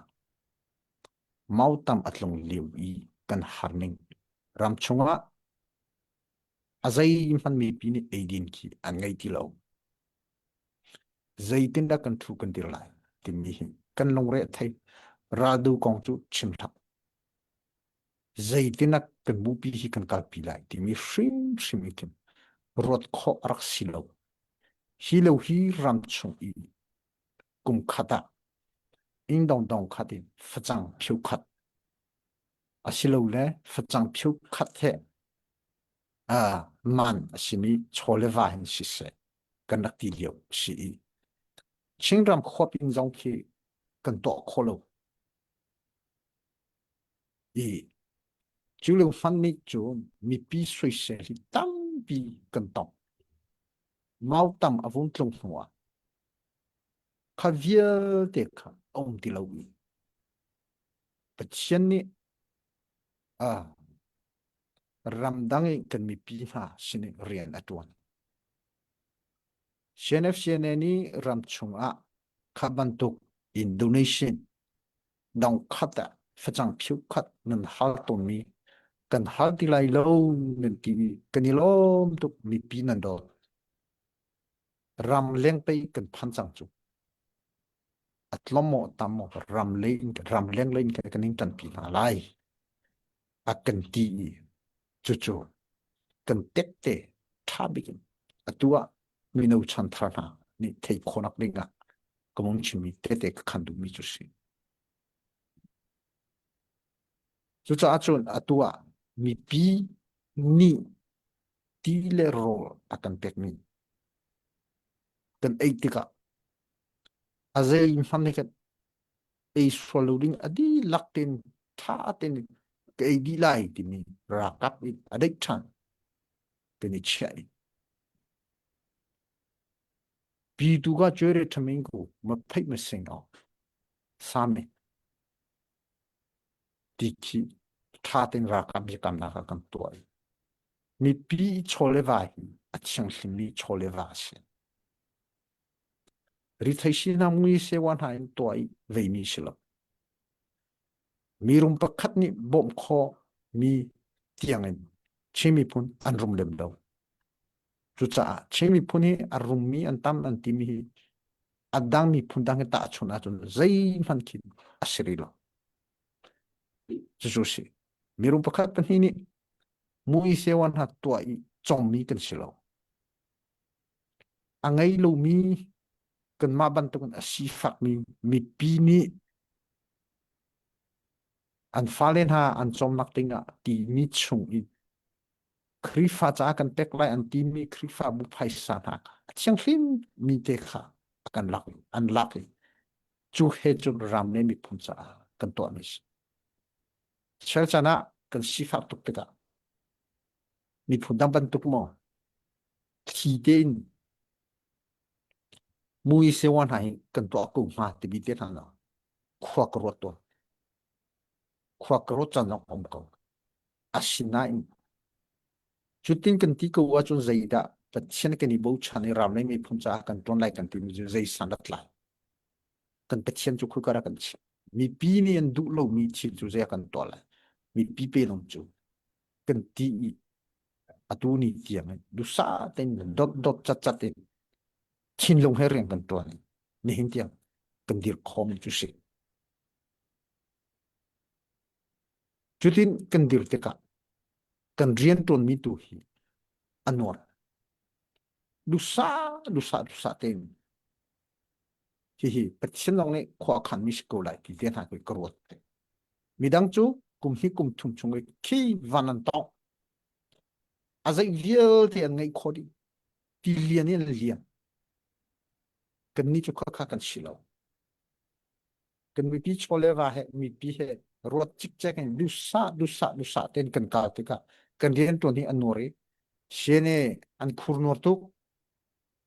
mau tam atlong leu kan harning ram chunga azai man mi pi ni aidin ki an ngai ti lo zaitin da kan thu kan dir lai ti mi hi kan long re thai radu kong chu chim thap zaitin na kan bu pi hi kan kal pi lai ti mi shim ikim rot kho arak silo hilo hi ram chung kum khata ing dong khatin phachang phiu khat asilo le phachang phiu khat the man asini chole va hin si se kan rak ti liu si chingram khop in jong ki kan to kholo chú lưu fan ni chú mi pi suy se li tam pi kan tong mau tam avun tlong hua kha vial te kha om ti lo wi pathian ni ramdang kan mi pi ha sini rian atuan CNF CNA ni ram chunga khabantuk Indonesian dong khata phachang phiu khat nan hal ton mi kan hal ti lai lo nan ti kan ni lom tuk mi pi nan do ram leng pe kan phan chang chu atlomo tamo ram leng lein kan ning tan pi na lai akan ti chu kan tek te thabikin atua mino chan thana ni thei khonak linga kamong chimi te khandu mi chu si chu cha chun atua mi pi ni ti le rol akan pek mi kan eitika azai famne kan ei swallowing adi laktin tha ten ke di lai ti ni rakap it adek chan keni chai pi tu ga chere thamin ko ma phai ma sing au same ti ki tha ten rakap bi kam na ka kan to mi pi chole vai achang sim mi chole va se ri thai shi na mui se wan hain to ai ve mi shilo มีรุมประคัดนี่บ่มคอมีเตียงเองเชมีพุนอันรุมเล็มเดาจุดจ้าเชมีพุนนี่อารมณ์มีอันตั้มอันติมีอันดังมีพุนดังตาชนอาจนใจมันคิดอาศัยละจุดสิมีรุมประคัดเป็นที่นี่มุ้ยเสวันหัดตัวอีจอมมีกันสิละอังไงลูมีกันมาบันตุกันอาศิฟักมีปีนี้อันฟาเลนฮาอันจอมนักติงะตีมีชงอีคริฟาจะกันเต็กไลอันตีมีคริฟาบุภัยสานักเชียงฟินมีเตค่ะกันลักอันลักจูเฮจุรามเนมีพุนจ้ากันตัวนี้เชลชนะกันศิฟักตุกเตกะมีพุนดังบันตุกมอทีเดนมุยเสวันให้กันตัวกูมาติบิเตนันละขวากรวดตัวขวากรวดจันทร์ของเขาอาศินัยจุดที่กันที่กูว่าจนใจดะแต่เช่นกันอีบูชานี่รามเลยมีพุนจ้ากันตัวไหนกันที่มีใจสันดัดไหลกันเป็นเช่นจุกการกันชิมีปีนี้อันดูโลมีชิจุใจกันตัวไหลมีปีเป็นองจูกันที่อดูนี่เตียงดูซาเต็นดดจัดเต็นชินลงให้เรียงกันตัวนี้นี่เห็นเตียงกันดีร์คอมจุสิจุดที่กันดีร์เตกะกันเรียนตัวมีตัวฮีอันนวดดูซาเต็นฮีเป็นเช่นลงเนี่ยขวาขันมิสโกไลที่เดียนหาไปกรวดมีดังจูกุมฮิกุมทุ่มชงเลยคีวันนั้นต้องอาศัยเลี้ยวเทียนไงคดีที่เลี้ยนเนี่ยเลี้ยนกันนี่จะข้ากันชิลาวกันมีปีชโอเลวาเฮมีปีเฮรถจิกแจ๊กดูซาเต็นกันกาติกากันเรียนตัวนี้อันนวรีเชนเนอันคูร์นวตุก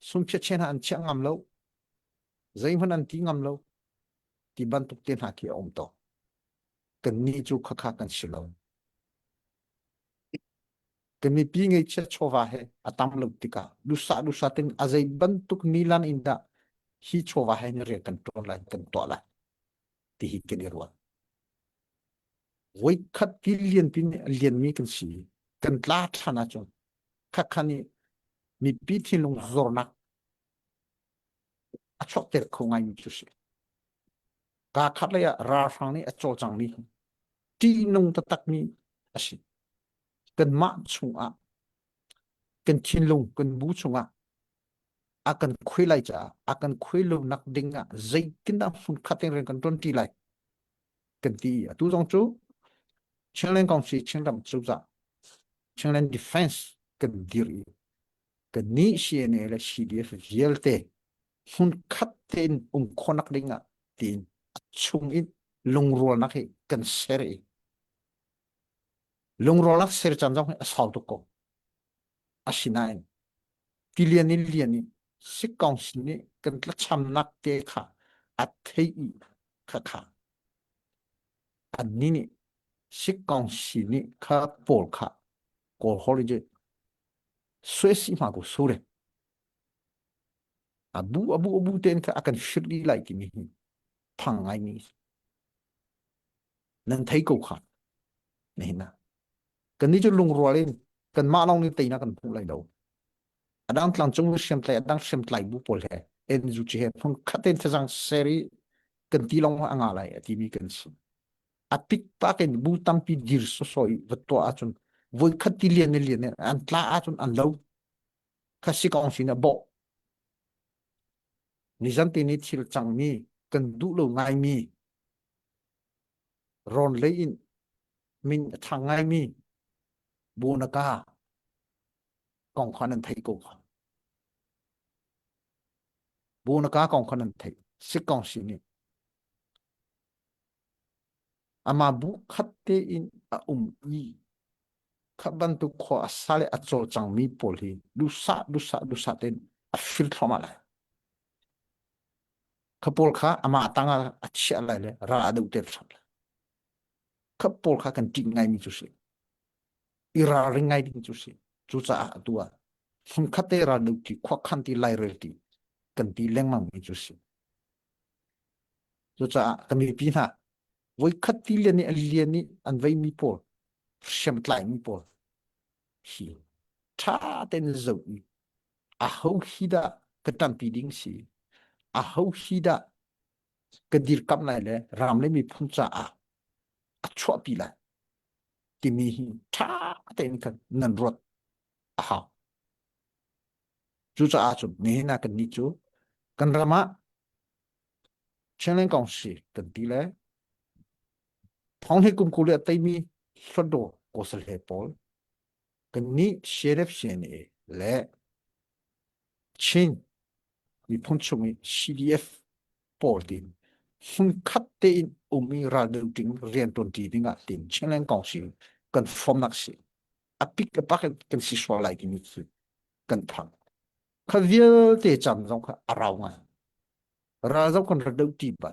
สุนเชเชนอันเชียงงามเลวใจมันอันที่งามเลวที่บันทุกเต็นหาที่อมโตกันนี่จูข้ากันชิลาวกันมีปีไงเชชวาเฮอัตามเลวติกาดูซาเต็นอาศัยบันทุกนิลันอินดาฮิชวาเฮนี่เรียกกันตัวละกันตัวละที่ฮิกันirwanวัยขัดที่เรียนปีนี้เรียนมีกันสิกันลาดขนาดจนข้าคันนี้มีปีที่ลงจอนักอชอบเตะคงไงมีจุดสิกาขัดเลยอะราฟังนี้อโจจังนี้ที่นงตะตักนี้อสิกันมาชงอะกันชินลงกันบูชงอะakan khui lai cha akan khui lo nak dinga zai kinda fun khateng ren kan ton ti lai kan ti tu jong chu chenglen kong si chengdam chu za chenglen defense kan diri kan ni si ne la CDF yelte fun khaten khonak dinga tin chung in lung rol nak he kan ser lung rol nak ser chan jong asal tu ko asinain lianiสิกองสินี่กันละชำนักเตะค่ะอัดเทียค่ะอันนี้นี่สิกองสินี่ค่ะปอลค่ะก็ฮอลิเจสวยสิมากุสุเรอาบูเตนค่ะอากันฟิลลี่ไลที่มีพังไงนี่นั่นเทียกูค่ะนี่นะกันนี่จะลงรัวเล่นกันมาลองนี่ตีนะกันพูดอะไรเดาดังตลังจงวิเชียมไตดังเชียมไตบุปผลเหเอ็นจุจิเหพงคัดเต็นทจังเสรีกันตีลงอ่างอะไรที่มีกันสิอภิกปากันบูตัมปีดิร์สสอยวัตถุอาจุนวัยคัดที่เลียนเนี่ยอันตลาอาจุนอันเลวข้าศึกองสินะบอกนิจันตินิทิลจังมีกันดูโลไงมีรอนเลยินมินทางไงมีบูนักากองขันนันไทยกูบูนักากองขันนันไทยสิกองสินี่อามาบุคัดเตอินอีขับบันทุกข้อสาเลอโจจังมีโพลีดูซาเต็นฟิลทรมาเลยขับโพลข้าอามาตั้งอาเชียอะไรเลยราดูเตอร์สับขับโพลข้ากันจริงไงมีจุดสิอีราเริงไงดิจุดสิจุดจ้าตัวฟงคัดเตราดูที่ควักขันที่ไลเรลที่กันที่เลี้ยงมังมีจุดสิจุดจ้ากันมีปีน่ะ với khát tí liền ni an vây mi pol xem lại mi pol hi cha tên dầu a hậu hida cái tam pi ding si a hậu hida cái dir kam lại le ram le mi phun cha a chua pi lại thì mi hi cha tên cái nan rot a ha chú cha a chu mi na cái ni chu kan rama chen lên công si kan ti le thong he kum kule tai mi sodo ko sel he pol kan ni sheriff shen e le chin mi phun chu mi CDF pol din hun khat te in umi ra de ting rian ton ti dinga tin chen lên công si kan form nak si a pick a bucket kan si so like ni kan phang kha vial te cham jong kha arau nga ra jong kan ra deu ti ba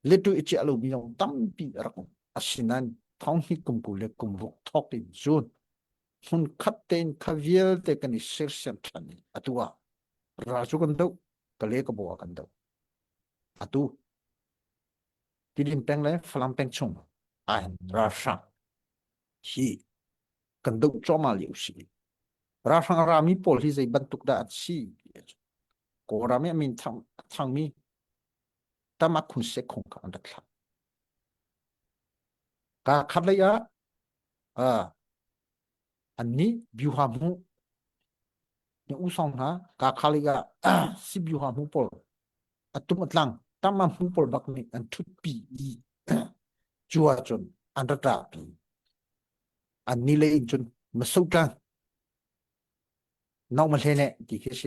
le tu ichi alu bi jong tam pi ra asinan thong hi kum ku le kum ro thok in zone hun khat ten kha vial te kan ser sem than atua ra chu kan deu ka le ka bo kan deu atu tidin peng le flam peng chung ai ra sa hi kan deu cho ma liu si ra sang ra mi pol hi zai ban tuk da at si ko ra mi min thang mi ta ma khun se khong ka andat la ka khat le yaอันนี้บิวหามูยังอุซองนะกาคาลิกาสิบิวหามูปอลอัตุมัดลังตามามูปอลบักนี่อันทุบปีอีจัวจนอันระดับปีอันนี้เลยจนมาสู้กันนอกมาเลยเนี่ยที่เคส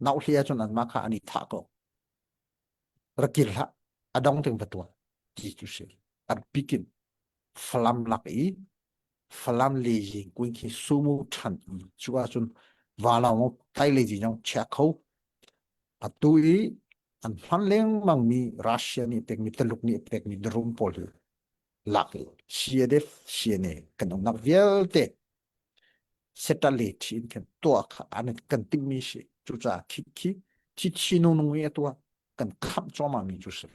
นอกเลียจนอันมาค่ะอันนี้ทักก็ระกิลละอดองถึงประตูที่จุดเสียอันพิกินฟลัมลักอีflam leji kuin ki sumu than chua chun wala mo tai leji jong chakho atui an phan leng mang mi russia ni tek mi teluk ni tek mi drum pol lak cdf cne kan nak velte satellite in kan to kha an kan ting mi shi chu cha ki chi chinu nu ye to kan kham cho ma mi chu se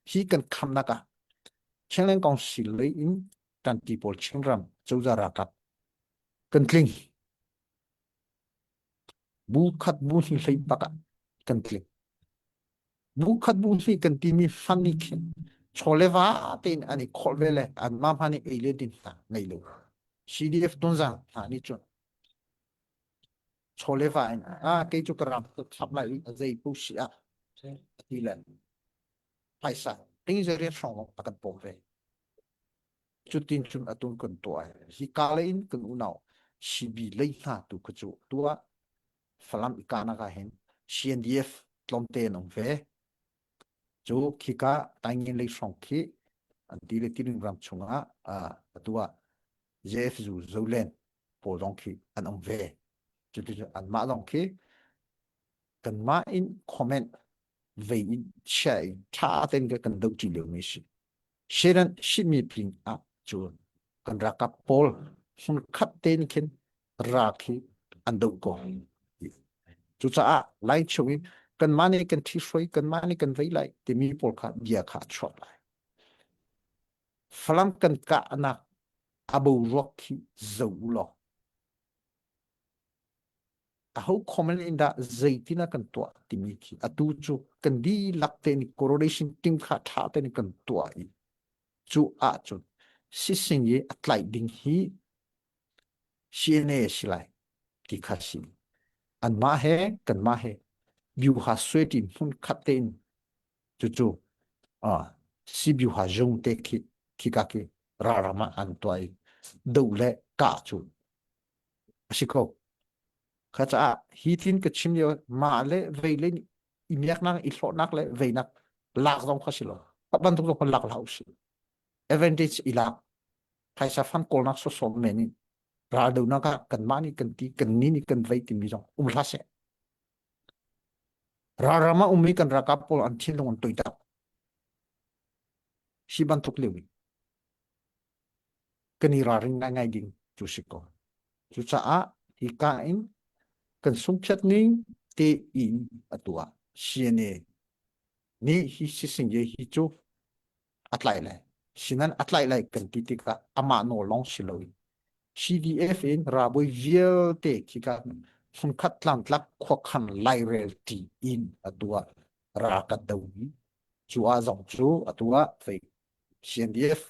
hi kan kham na ka chenlen kong sil le in tan ti pol chengram châu ra ra cặp cần kling bu khát bu hi lấy baka cần kling bu khát bu hi cần tìm mi funny khen chole va tin ani khol vele an ma phani ele din ta nei lo CDF ton za ani chon chole va cái chu karam thap lại dây pu shi a ti len paisa ting je re song pakat pom ve chutin chun atun kun to hi kalein kun unau sibi lei na tu ku chu tua falam ikana ka hen CNDF tlomte nong ve chu khika tangin lei song khi anti le tiring ram chunga tua JF zu zolen po dong khi an ong ve chu tu an ma dong khi kan ma in comment ve in share tha ten ka kan dau chi le mi shi sheran shimi pling a chun kan raka pol hun khat ten ken rakhi ando ko chu cha lai chui kan mani kan thi soi kan mani kan vei lai te mi pol kha bia kha chot lai flam kan ka na abu rocky zo lo a ho comment in da zaitina kan to ti mi ki atu chu kan di lakte ni correlation team kha tha te ni kan to I chu a chu si sing ye atlai ding hi CNA silai ki khasi an ma he kan ma he biu ha sweatin hun khaten chu si biu ha jong te ki ka ki ra ra ma an toai do le ka chu asiko khacha hi tin ka chim yo ma le ve le imyak na I thlo nak le ve nak lak dong khasilo ban tu ko lak lau si advantage ila kaisa fan kol nak so so meni ra do na ka kan mani kan ti kan ni kan vai ti mi jong la se ra ra ma umi kan ra ka pol an thin long toita si ban tuk lewi kan I ra ring na ngai ding chu siko chu cha a hi ka in kan sung chat ning te in atua CNA ni hi si sing ye hi chu atlai lai sinan atlai lai kan titika ama no long siloi CDF in raboi vial te kika hun khat tlang tlak khok khan lai rel ti in atua ra ka dawi chua zong chu atua fei CNDF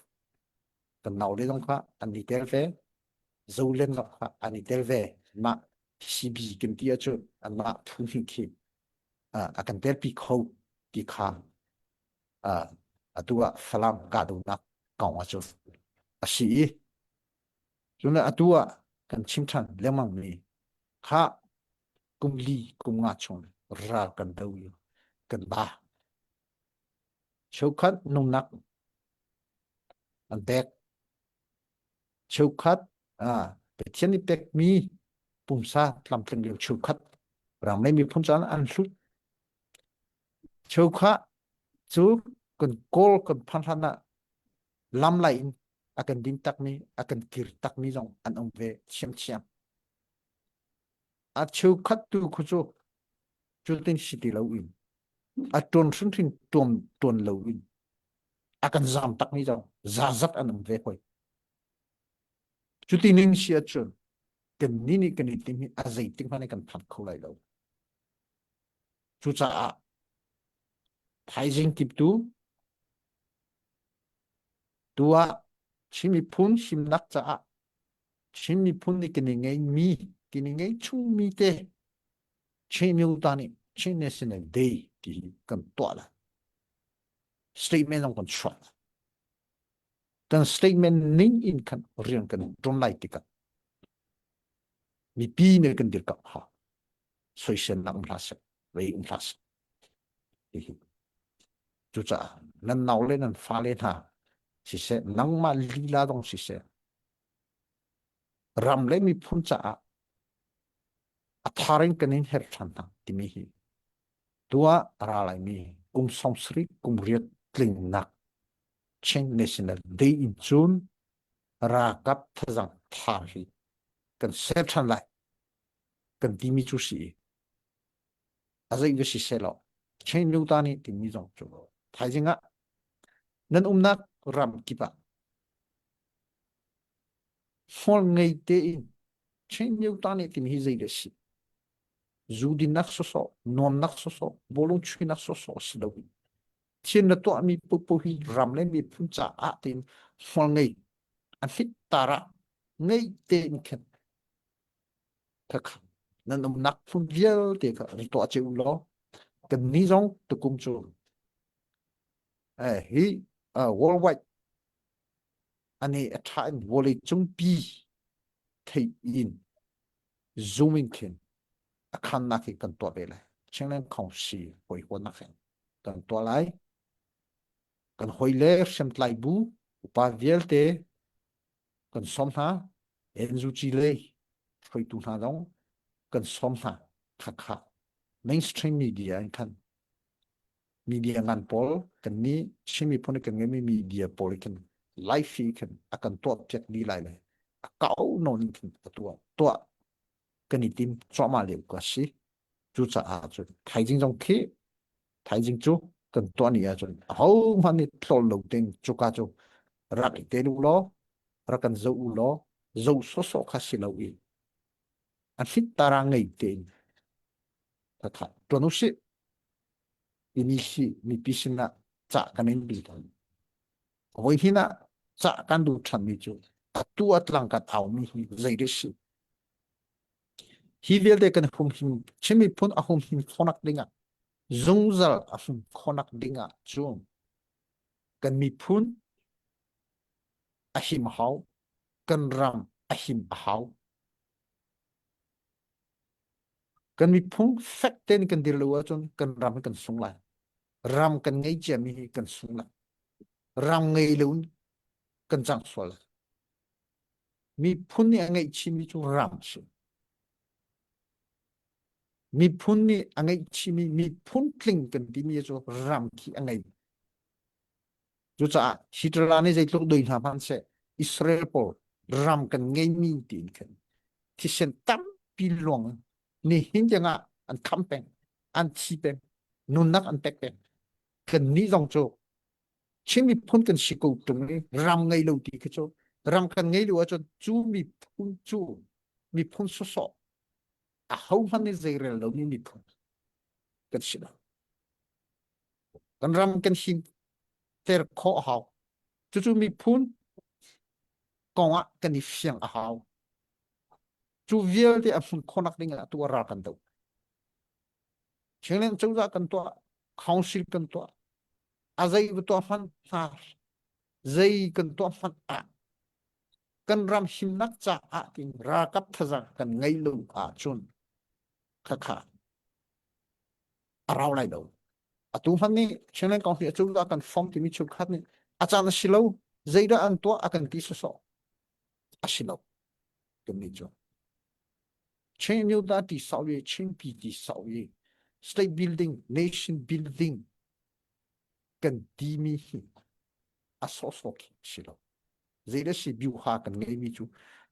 kan nau le dong kha ani tel ve zo len lok kha ani tel ve ma CB kan ti achu an ma thun hin ki akan tel pi kho ki kha atua salam ka du nak kaung achu asi chuna atua kan chimthan lemang ni kha kum li kum nga chung ra kan dawi kan ba chokhat nung nak an bek chokhat pe thiani pek mi pumsa tlam tling le chokhat rang mai mi phun chan an su chokha chu kan kol kan phanhana lam lai akan din tak mi akan kir tak mi jong an ong ve chiam chiam a chokhat tu khu chu chu tin city lo in a ton sun thin ton lo in akan zam tak mi jong za zat an ong ve khoi chu tin ning sia chun kan nini kan itim a zai ting phane kan phat kholai lo chu cha a thaijing kip tu tua chimi phun sim nak cha a chimi phun ni kan ngai mi kin ngai chung mi te chimi utani chin national day ti kan to la statement on control dan statement ning in kan rian kan drum lai ti ka mi pi ne kan dir ka ha social na umlas wei umlas chu cha nan naw le nan fa le na si se nang ma lila dong si se ram le mi phun cha a tharing kanin her than na ti mi hi tua ra lai mi som sri riat tling nak chen national day in June ra kap thazang thari kan se than lai kan ti mi chu si azai ge si se lo chen lu ta ni ti mi jong chu thai jinga nan nak ram kipa hol ngai te in chen lu ta ni ti mi zai ge si zudi nak so nom nak so bolong chui nak so si lo chen na to mi pu hi ram le mi phun cha a tin hol ngai an hit tara ngai te in khen ka kha nan nak phun vial te ka ri to che u lo kan ni jong tu kum chu hi worldwide ani a time wole chung pi thei in zooming khen akhan na ki kan to be la chenglen khong si hoi ho na khen kan to lai kan hoi le sem tlai bu pa vial te kan som ha en zu chi le hoi tu na dong kan som ha kha kha mainstream media kan media ngan pol kan ni chimi phone kan ngai media pol kan live feed kan akan to chat di lai le akau non kan to kan ni tim cho ma le ka si chu cha a chu thai jing jong khi thai jing chu kan to ni a chu hau man ni tlol lo ting chu ka chu rak te lu lo ra kan zo u lo zo so kha si lo i an fit tarang ngai te ta kha to no si ini si mi pisina cha kanin bi ta oi hina cha kan du than mi chu atu atlang ka tau mi zai de si hi vel de kan hum him chimi phun a hum him khonak dinga zungzal a hum khonak dinga chung kan mi phun a him hau kan ram a him a hau kan mi phun fek ten kan dir lo chun kan ram kan sung lai ram kan ngai che mi kan sung lai ram ngai lo kan chang swal mi phun ni ngai chi mi chu ram su mi phun ni angai chi mi phun kling kan ti mi chu ram ki angai chu cha hitrani jai tlok doi na man se Israel po ram kan ngai mi tin kan ti sen tam pi long ni hin janga an kampeng an chi pen nun nak an pek pen kan ni jong chu Chính mi phun cần xí cầu tung ấy ram ngay lâu đi cái chỗ ram cần ngay lâu cho chú mi phun số sọ hậu hắn ấy dễ rồi lâu mi phun cần xí đó cần ram cần xí ter khó hậu chú mi phun con á cần đi phiền hậu chú việc thì phun con nắc đi ngã tua ra cần đâu cho nên chúng ta cần tua council cần tua à dây với tua phân ha dây cần tua phân cần ram him nắc cha thì ra cấp thật ra cần ngay lâu chun khá khá rau lại đâu tu phân này cho nên con hiện chúng ta cần phong thì mình chụp khát này chan xí lâu dây đó ăn tua cần tí số số xí lâu cái mình chụp trên nhiều ta tí sáu ye trên pi tí sáu ye state building nation building cần tí mi số số xí lâu dây đó xí biểu ha cần ngay mi chú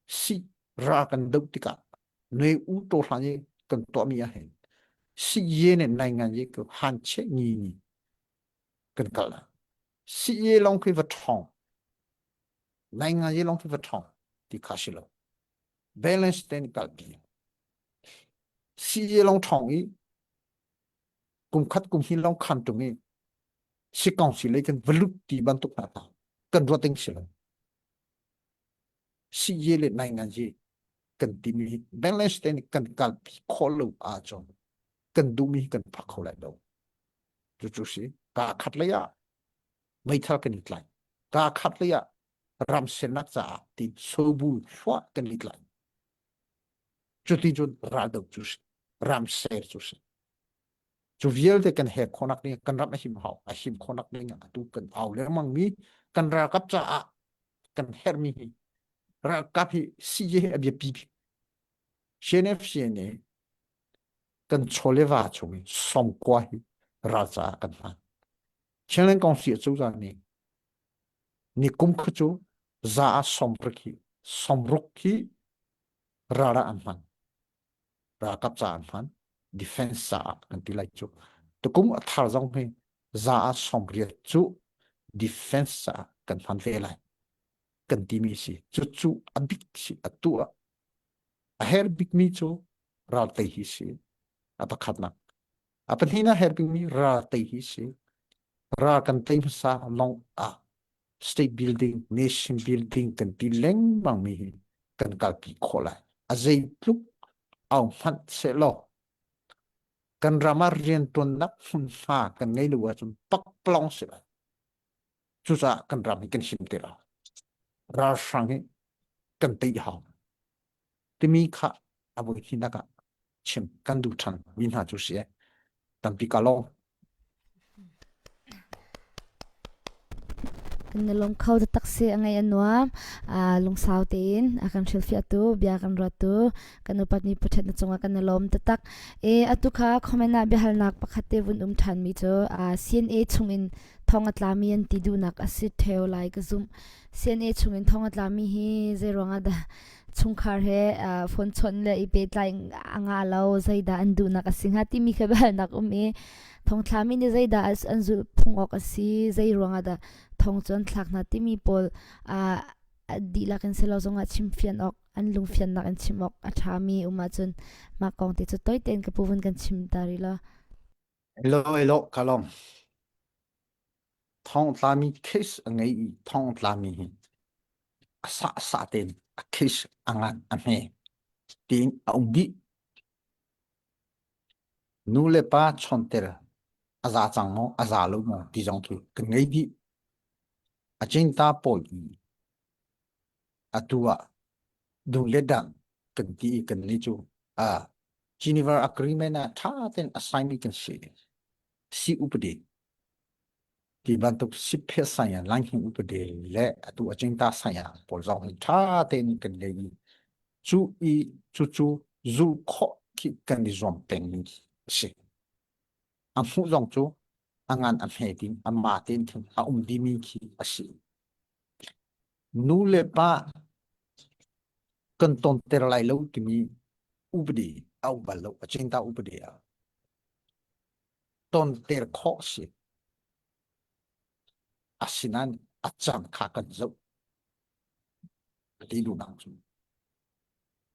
xí ra cần đâu tí cả nơi u tô là như cần to mi hen xí ye này này ngàn ye cái hạn chế nhì cần cả là xí ye long cái vật thòng này ngàn ye long cái vật thòng thì khá xí lâu balance tên cả bi xí ye long thòng ý cùng khát cùng hi long khăn tụng ý xí công xí lấy cần vật lúc thì ban tục nạp cần vô tính xí lâu xí ye lên này ngàn ye cần tìm mi balance tên cần cả bi khó lâu cho cần đủ mi cần phát khẩu lại đâu chú sĩ cả khát lấy mấy thằng cần ít lại cả khát lấy ram sen nát giả thì sâu bu xóa cần ít lại chú tin chú ra đâu chú sĩ ram sen chú sĩ chú việc thì cần hệ con nát này cần ram him con nát này tu cần ao lấy mang mi cần ra cấp giả cần hệ mi ra cấp hi si ye abi pi CNF cần cho lấy vào chúng xong qua ra giả cần phản cho nên con sĩ chú ra này ni kum khuchu za somrukhi rara anman ra kap za anman defense sa kan tilai chu to kum thar jong he za somria chu defense sa kan phan ve lai kan ti mi si chu abik si atua a her big mi chu ra tai hi si apa khatna apa hina her big mi ra tai hi si ra kan tai sa long state building, nation building kan tileng bang mi kan kalpi kholai azai pluk au phat se lo kan ramar rian ton nak hun fa kan ngai lu chun pak plong se chu sa kan ram kan sim te ra sang he kan ti hao ti mi kha abu hinaka chim kan du than min ha chu se tam pi ka lo kan lom khau ta taksi angai anuam lung sau tin akan selfie atu bia kan ratu kan upat ni puthet na chunga kan lom ta tak atu kha khomena bihal nak pakhate vun than mi cho CNA chungin thong atlami an ti du nak asit theu lai ka zum CNA chungin thong atlami hi ze ronga da chungkhar he phone chon le ipe tlai anga lo zaida an du nak asingha ti mi kha bal nak thong thlami ni zaida as anzul phungok asi zai ronga da thong chon thlak na ti mi pol di lakin selo zonga chimfian ok an lungfian nak an chimok athami uma chun ma kong ti chu toy ten ka puvun kan chim tarila hello kalom thong tlami case angai thong tlami hi sa ten a case angan ame tin aumbi nu le pa chonter aza changmo aza lo mo ti jong thu ngai di ajinta pol atua du le dan kan ti kan li chu Geneva agreement na tha ten assignment kan si upade ki bantuk siphe saya langhin upade le atu ajinta saya pol jong tha ten kan le chu zu kho ki kan di zom teng si ang fu jong chu angan an he tin amma tin thing di mi ki asi nu le pa kan ton ter lai lo ti mi ubdi au ba lo ajinta ubdi ton ter kho si asinan achan khakan zo ti du nang chu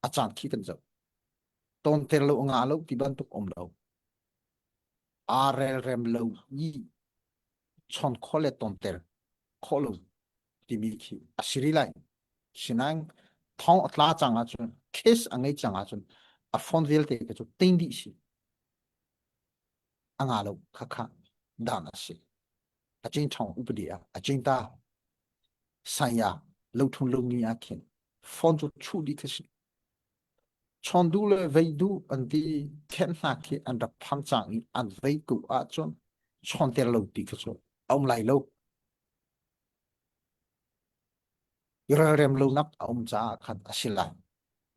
achan khi kan zo ton ter lo nga lo ti ban tuk om lo arel rem lo ni chon khole ton ter kholo ti mi khi asiri lai sinang thong atla changa chun kes angai changa chun a phone vel te ke chu ting di si anga lo kha kha dana si a jing thong upadia a jing ta sanya lo thun lo ni akin phone chu chu di kasi chon du le vei du an di ken na ki an da phang chang i an vei ku a chon chon ter lo ti ka chu ông lai lo rem lo nak ông cha khan asila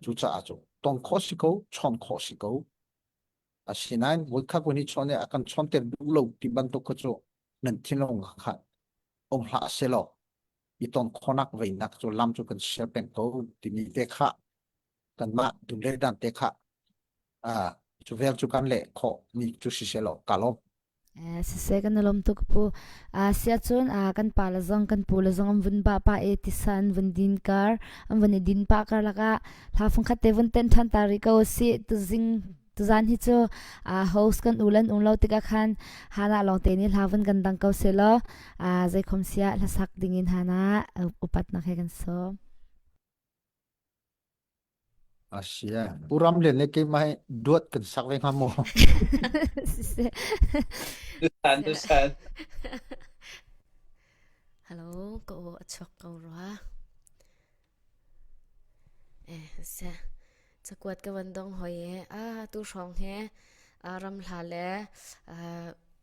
chu cha chu ton khosiko chon khosiko asinan wo kha ko ni chone akan chon ter du lo ti ban to ko chu nan thinong kha ông hla selo i ton khonak vei nak chu lam chu kan serpen ko ti mi te kha kan ma dun le dan te kha chu vel chu kan le kho ni chu si selo kalom se kan lom tu pu sia chun kan pala zong kan pula zong am vun ba pa e ti san vun din kar am vun din pa kar laka la phung khat te vun ten than tari ko si tu zing tu zan hi chu host kan ulan unglo tika khan hana long te ni hlawan kan dang ko selo zai khom sia la sak dingin hana upat na khe kan so Asia puram le ne ke mai duat kan sak ve ngamo Tusan Hello, cô chọc câu rồi. Sẽจะกวดกับวันดงหอยตู้ช่องรำลาเล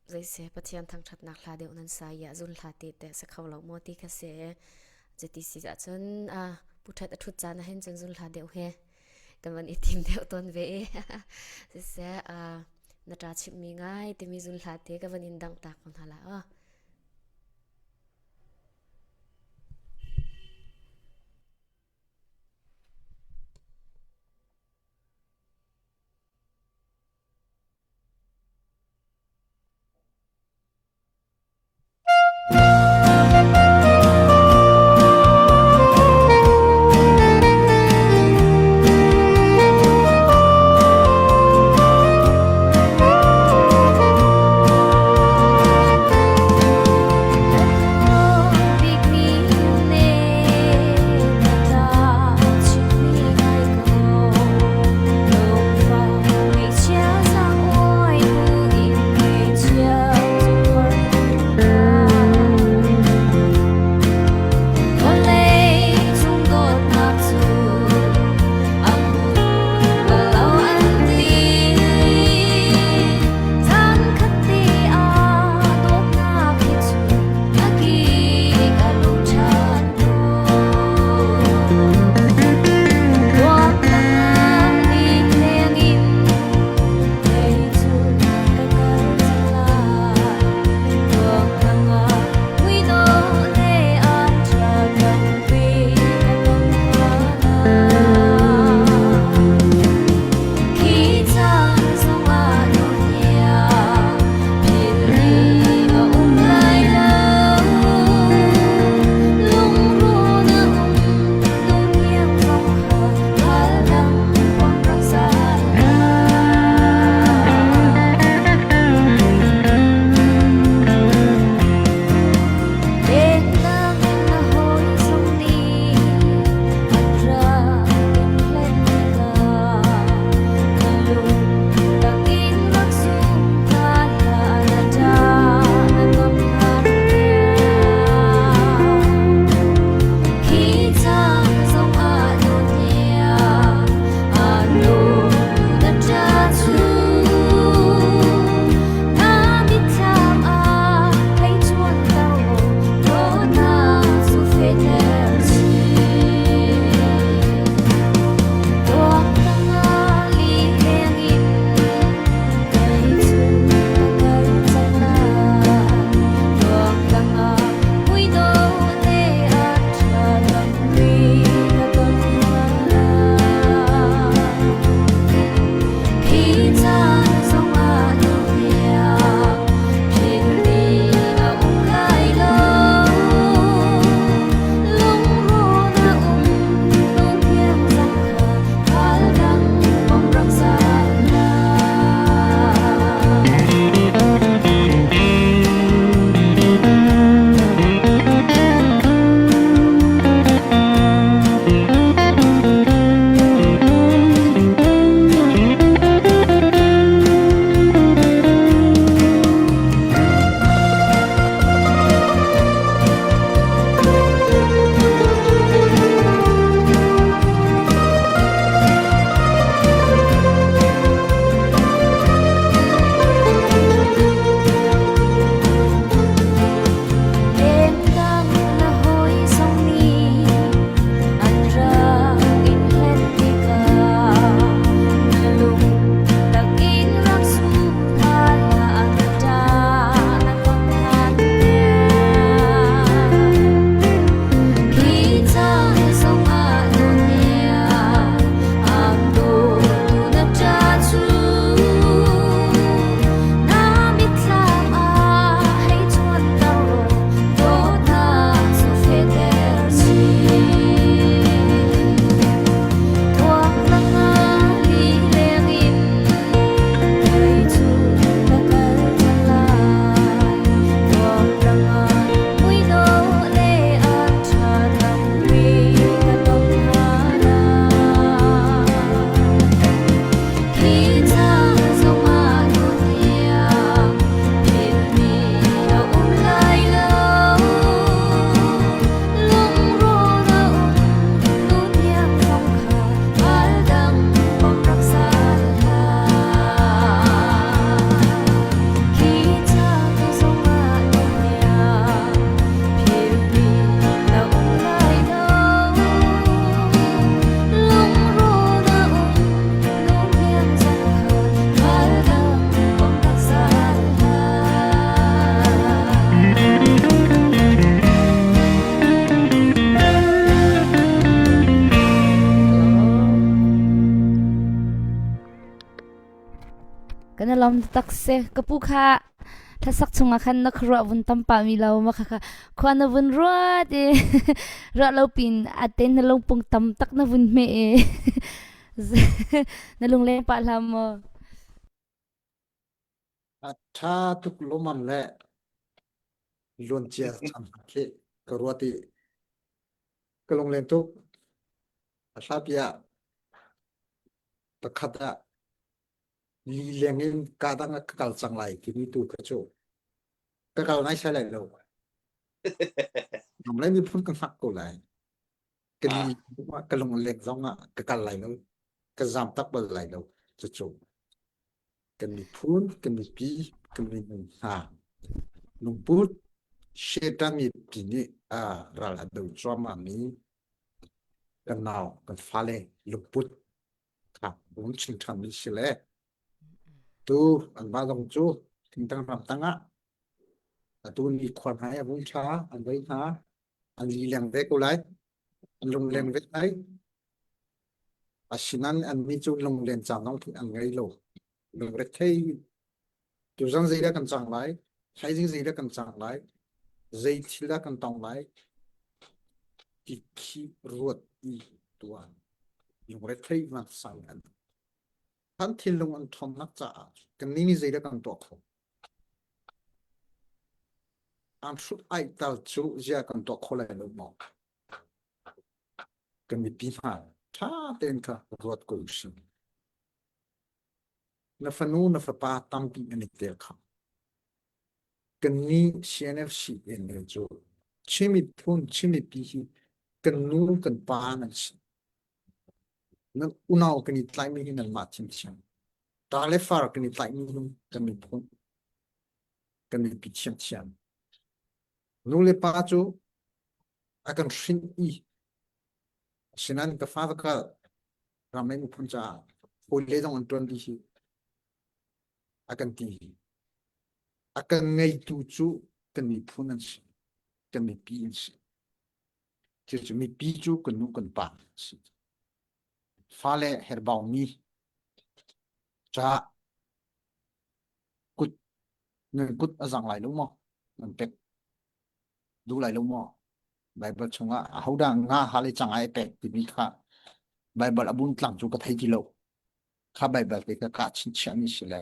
ใจเสียปะเทียนทางชัดนักลาเดียวนั้นสายจุนลาติแต่สักเขาเหล่าโมติกเสียจะติสิจะจนพุทธะทุจานะเห็นจนจุนลาเดียวกันวันอีทีมเดียวต้นเวเสียนาจาชิมีง่ายแต่มีจุนลาติกันวันอินดังตากคนหาละ lom takse kapuka thasak chunga khan na khro bun tampa mi lo ma kha khwana bun ruat e ra lo pin aten na long pung tam tak na bun me e na lung le pa lam mo Tha tuk loman le lon chia cham ke karwati kalong len tuk asapia takhata li lengin kadang kal changlai kini tu khacho kal nai sai lai lo nom lai mi phun kan hak ko lai kali kalong lek zonga kal lai lo ka zam tak bal lai lo chu kan mi phun kan mi pi kan mi ha lung put shetan mi pini rala do drama mi kan now kan fale lung put ka bun ching tham mi sile tu an ba dong chu ting tang ram tanga tu ni khwan hai bun cha an vai ha an li leng ve ko lai an lung leng ve lai asinan an mi chu lung len cham nong thi an ngai lo lung re thei tu zang zai da kan chang lai hai jing zai da kan chang lai zai thil da kan tong lai ki khi ruột i tuan lung re thei man sang an han thil lung an thom nak cha kan ni zai da kan to kho am shoot ai tal chu zia kan to kho lai lo mo kan mi pi ha tha ten ka ruột ko shi na fanu na fa pa tam pi ani tel kha kan ni CNFC en le chu chimi phun chimi pi hi kan nu kan pa na chi na unao kan ni tlai mi hin ma chim chim ta le far kan ni tlai mi kan mi phun kan ni pi chim chim nu le pa chu akan shin i sinan ka fa ka ramen phun cha ko le dong an ton di hi akan ti akan ngai tu chu kan mi phun an si kan mi pi an si chu mi pi chu kan nu kan pa si fale herbau mi cha kut ngai kut azang lai lo mo nan pek du lai lo mo bible chunga hauda nga hale changai pek ti mi kha bible abun tlang chu ka thai ki lo kha bible ke ka chin chani sile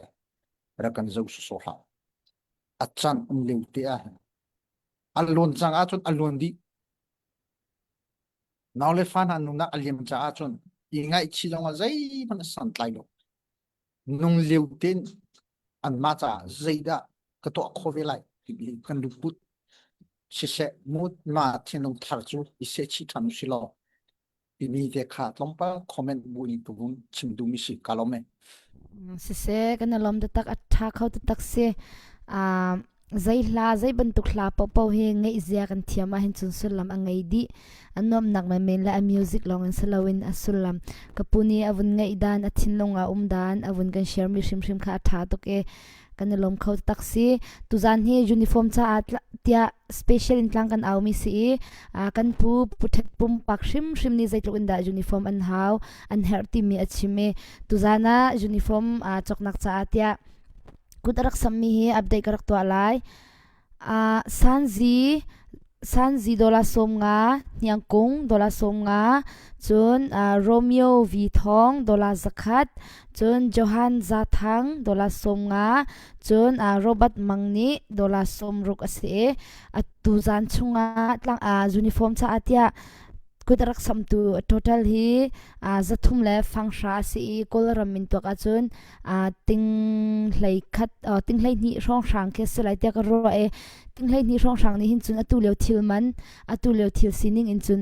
ra kan zo su so ha achan leu te a alon chang a chon alon di naw le fan anu na aliam cha a chon i ngai chi long a zai man san tlai lo nung leu ten an ma cha zai da ka to kho ve lai kan du put se se mut ma thin long thar chu i se chi tham si lo i mi te kha tlompa comment bu ni tu bun chim du mi si kalome se kan lom da tak atha khau ta tak se zai hla zai ban tu hla po he ngai zia kan thiama hin chun sulam angai di anom nak ma men la music long an salawin asulam kapuni avun ngai dan athin longa dan avun kan share mi shim shim kha tha to ke kan lom khau taksi tu zan hi uniform cha tia special in tlang kan aw mi si kan pu puthet pum pak shim shim ni zai tluk da uniform an hau an herti mi achime tu zana uniform choknak cha tia kudarak sammi hi update karak to alai sanzi dola som nga nyangkung dola som nga chun Romeo V thong dola zakhat chun Johan Zathang dola som nga chun Robert Mangni dola som ruk ase atu zan chunga tlang uniform cha atia kudarak sam tu total hi zathum le fangsha si kolaram min to ka chun ting hlei khat ting hlei ni rong sang ke selai tia ka ro e ting hlei ni rong sang ni hin chun atu leo thil man atu leo thil sining in chun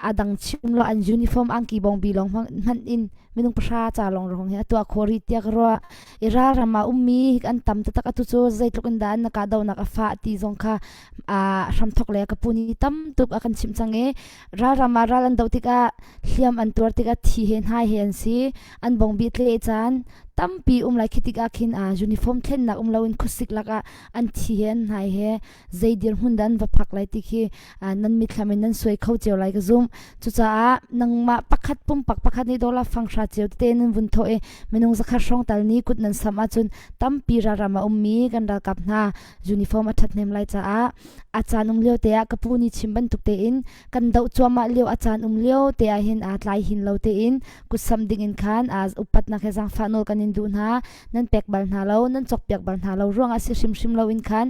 adang chim lo an uniform ang ki bong bilong man in minung pasha cha long rong he atu a khori tia ka ro ira rama ummi an tam ta tak atu chu zai tluk dan na ka daw na ka fa ti zong kha ram thok le ka puni tam tuk akan chim change ra rama ralan daw tika hliam an tur tika thi hen hai hen si an bong bi tle chan tampi lai khitik akin uniform thlen nak lawin khusik laka an thi hen nai he zaidir hundan va phak lai tikhi nan mi thlamin nan soi khau cheu lai ka zum chu cha nang ma pakhat pum pakhat ni dola fangsha cheu te nan vun tho e menung zakha shrong tal ni kut nan sama chun tampi ra rama ummi kan dal kap na uniform athat nem lai cha achan leo te a kapuni chimban tuk te in kan dau chwama leo achan leo te a hin tlai hin lo te in kusam ding in khan as upat na khezang fanol kan in du na nan pek bal na lo nan chok pek bal na lo ruang a si shim lo in khan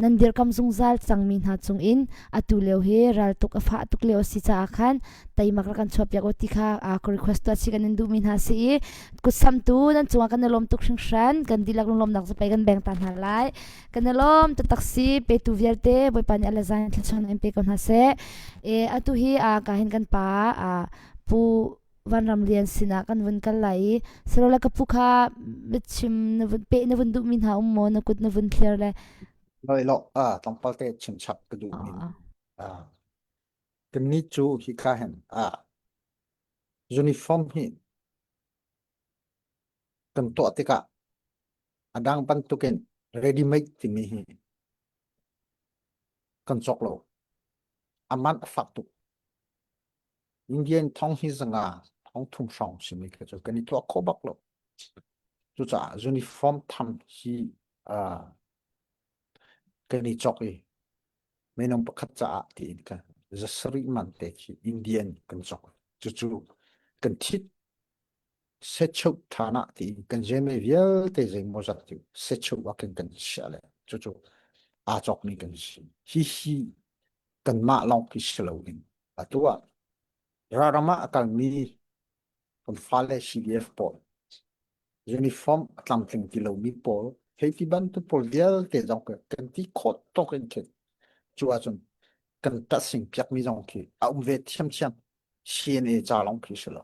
nan dir kam zung zal changmin ha chung in atu leo he ral tuk afa tuk leo si cha khan tai mak kan chop yak oti kha ko request ta si kan in du min ha si kusam tu nan chunga kan lom tuk shing shan kan dilak lom nak sa pai kan beng tan halai kan lom ta taksi pe tu vierte boy pan ala zan thachon mp kon ha se atu hi ka hin kan pa pu van ram lian sina kan vun kal lai serola ka pukha bichim na vun pe na vun du min ha mo na kut na vun clear le loi lo tong pal te chim chap ka du min kan ni chu hi kha hen uniform hi kan to tika adang pan tuken ready made ti mi hi kan chok lo aman faktu Indian thong hi zanga thong thum song simi ka cho kan ni to ko bak lo chu cha uniform tham hi kan ni chok hi menong pakhat cha ti ka zasri man te ki Indian kan chok chu kan thit se chok thana ti kan jeme vial te jeng mo zat ti se chok wa kan shale chu chok ni kan hi kan ma long ki shlo in atua rarama akal mi kon fale CDF pol uniform atlam tling kilo mi pol heiti ban tu pol vial te jong kan ti khot to kan ke chu chun kan ta sing pyak mi jong ki ve thiam CNA cha long ki shlo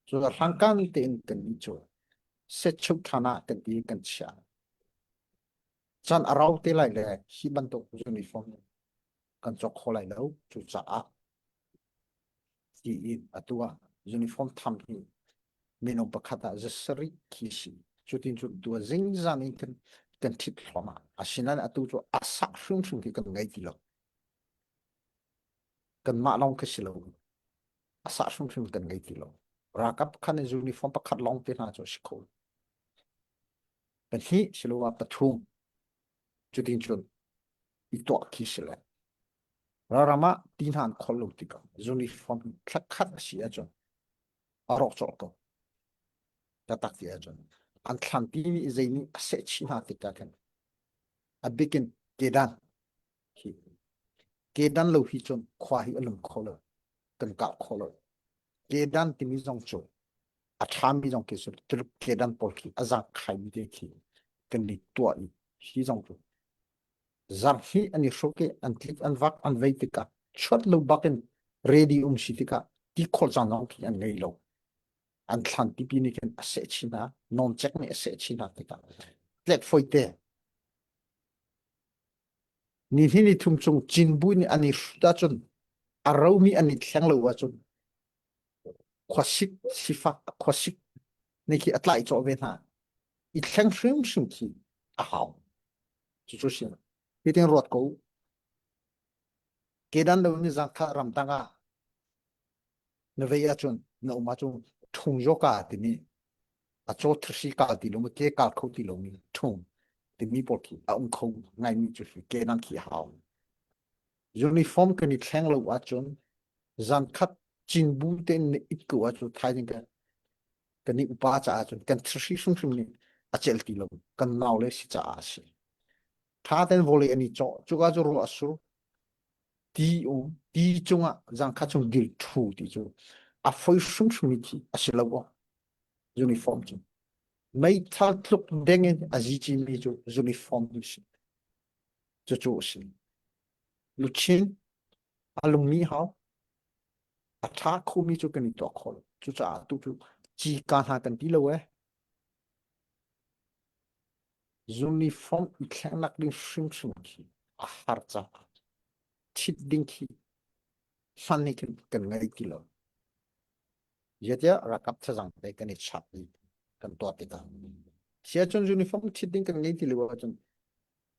so rangkan te in kan ni chu se chuk thana kan ti kan sha chan arau te lai le hi ban to uniform kan chok kholai lo chu cha ti in atua uniform tham hi minong pakhata zasari kisi chutin chu tu zing zan in kan thit hloma asinan atu chu asa shung ki kan ngai ti lo kan ma long ka silo asa shung kan ngai ti lo rakap khan uniform pakhat long te na chu sikho kan hi silo wa pathum chutin chu ito kisile rarama tinhan kholo tika uniform khat si ajon arok chok to tatak ti ajon an thlan ti ni zeini ase china tika kan abikin kedan lo hi chon khwa hi alum kholo kan ka kholo kedan ti mi jong chu atham mi jong ke su kedan pol ki azak khai mi de ki kan ni to ni hi jong chu zar hi ani shoke an klik an vak an veitika chot lo bakin ready sitika ti khol jang jong ki an ngei lo an thlan ti pi ni kan ase china non check ni ase china tika let foite ni hini thum chung chin bu ni ani da chun arau mi ani thlang lo wa chun khwasik sifa khwasik ni ki atlai cho ve na I thlang shim ki a haw chu shin pi ten rot ko kedan lo ni zang kha ram tanga na ve ya chun na ma chun thung jo ka ti ni a cho thri ka ti lo ke ka kho ti lo mi thung ti mi por ki a kho ngai mi chu kedan ki haw uniform kan ni thlang lo wa chun zan khat chin bu ten it ko wa chu thai ni kan ni upa cha chun kan thri shim ni a chel ti lo kan naw le si cha a si tha ten vole ani cho chu ga chu ro asu ti chunga zan kha chung dil thu ti chu a foi shum mi ki a si lo uniform chu mai thal tluk deng a ji chi mi chu uniform ni si chu si luchin alum mi hao a tha khu mi chu kan ni to khol chu cha tu chu chi ka ha kan ti lo uniform ikhlanak din shim ki a har cha thit ding ki fan kan ngai ti lo yetia rakap cha jang te kan chat ni kan to ti ka sia chon uniform chiding kan ngai ti lewa chon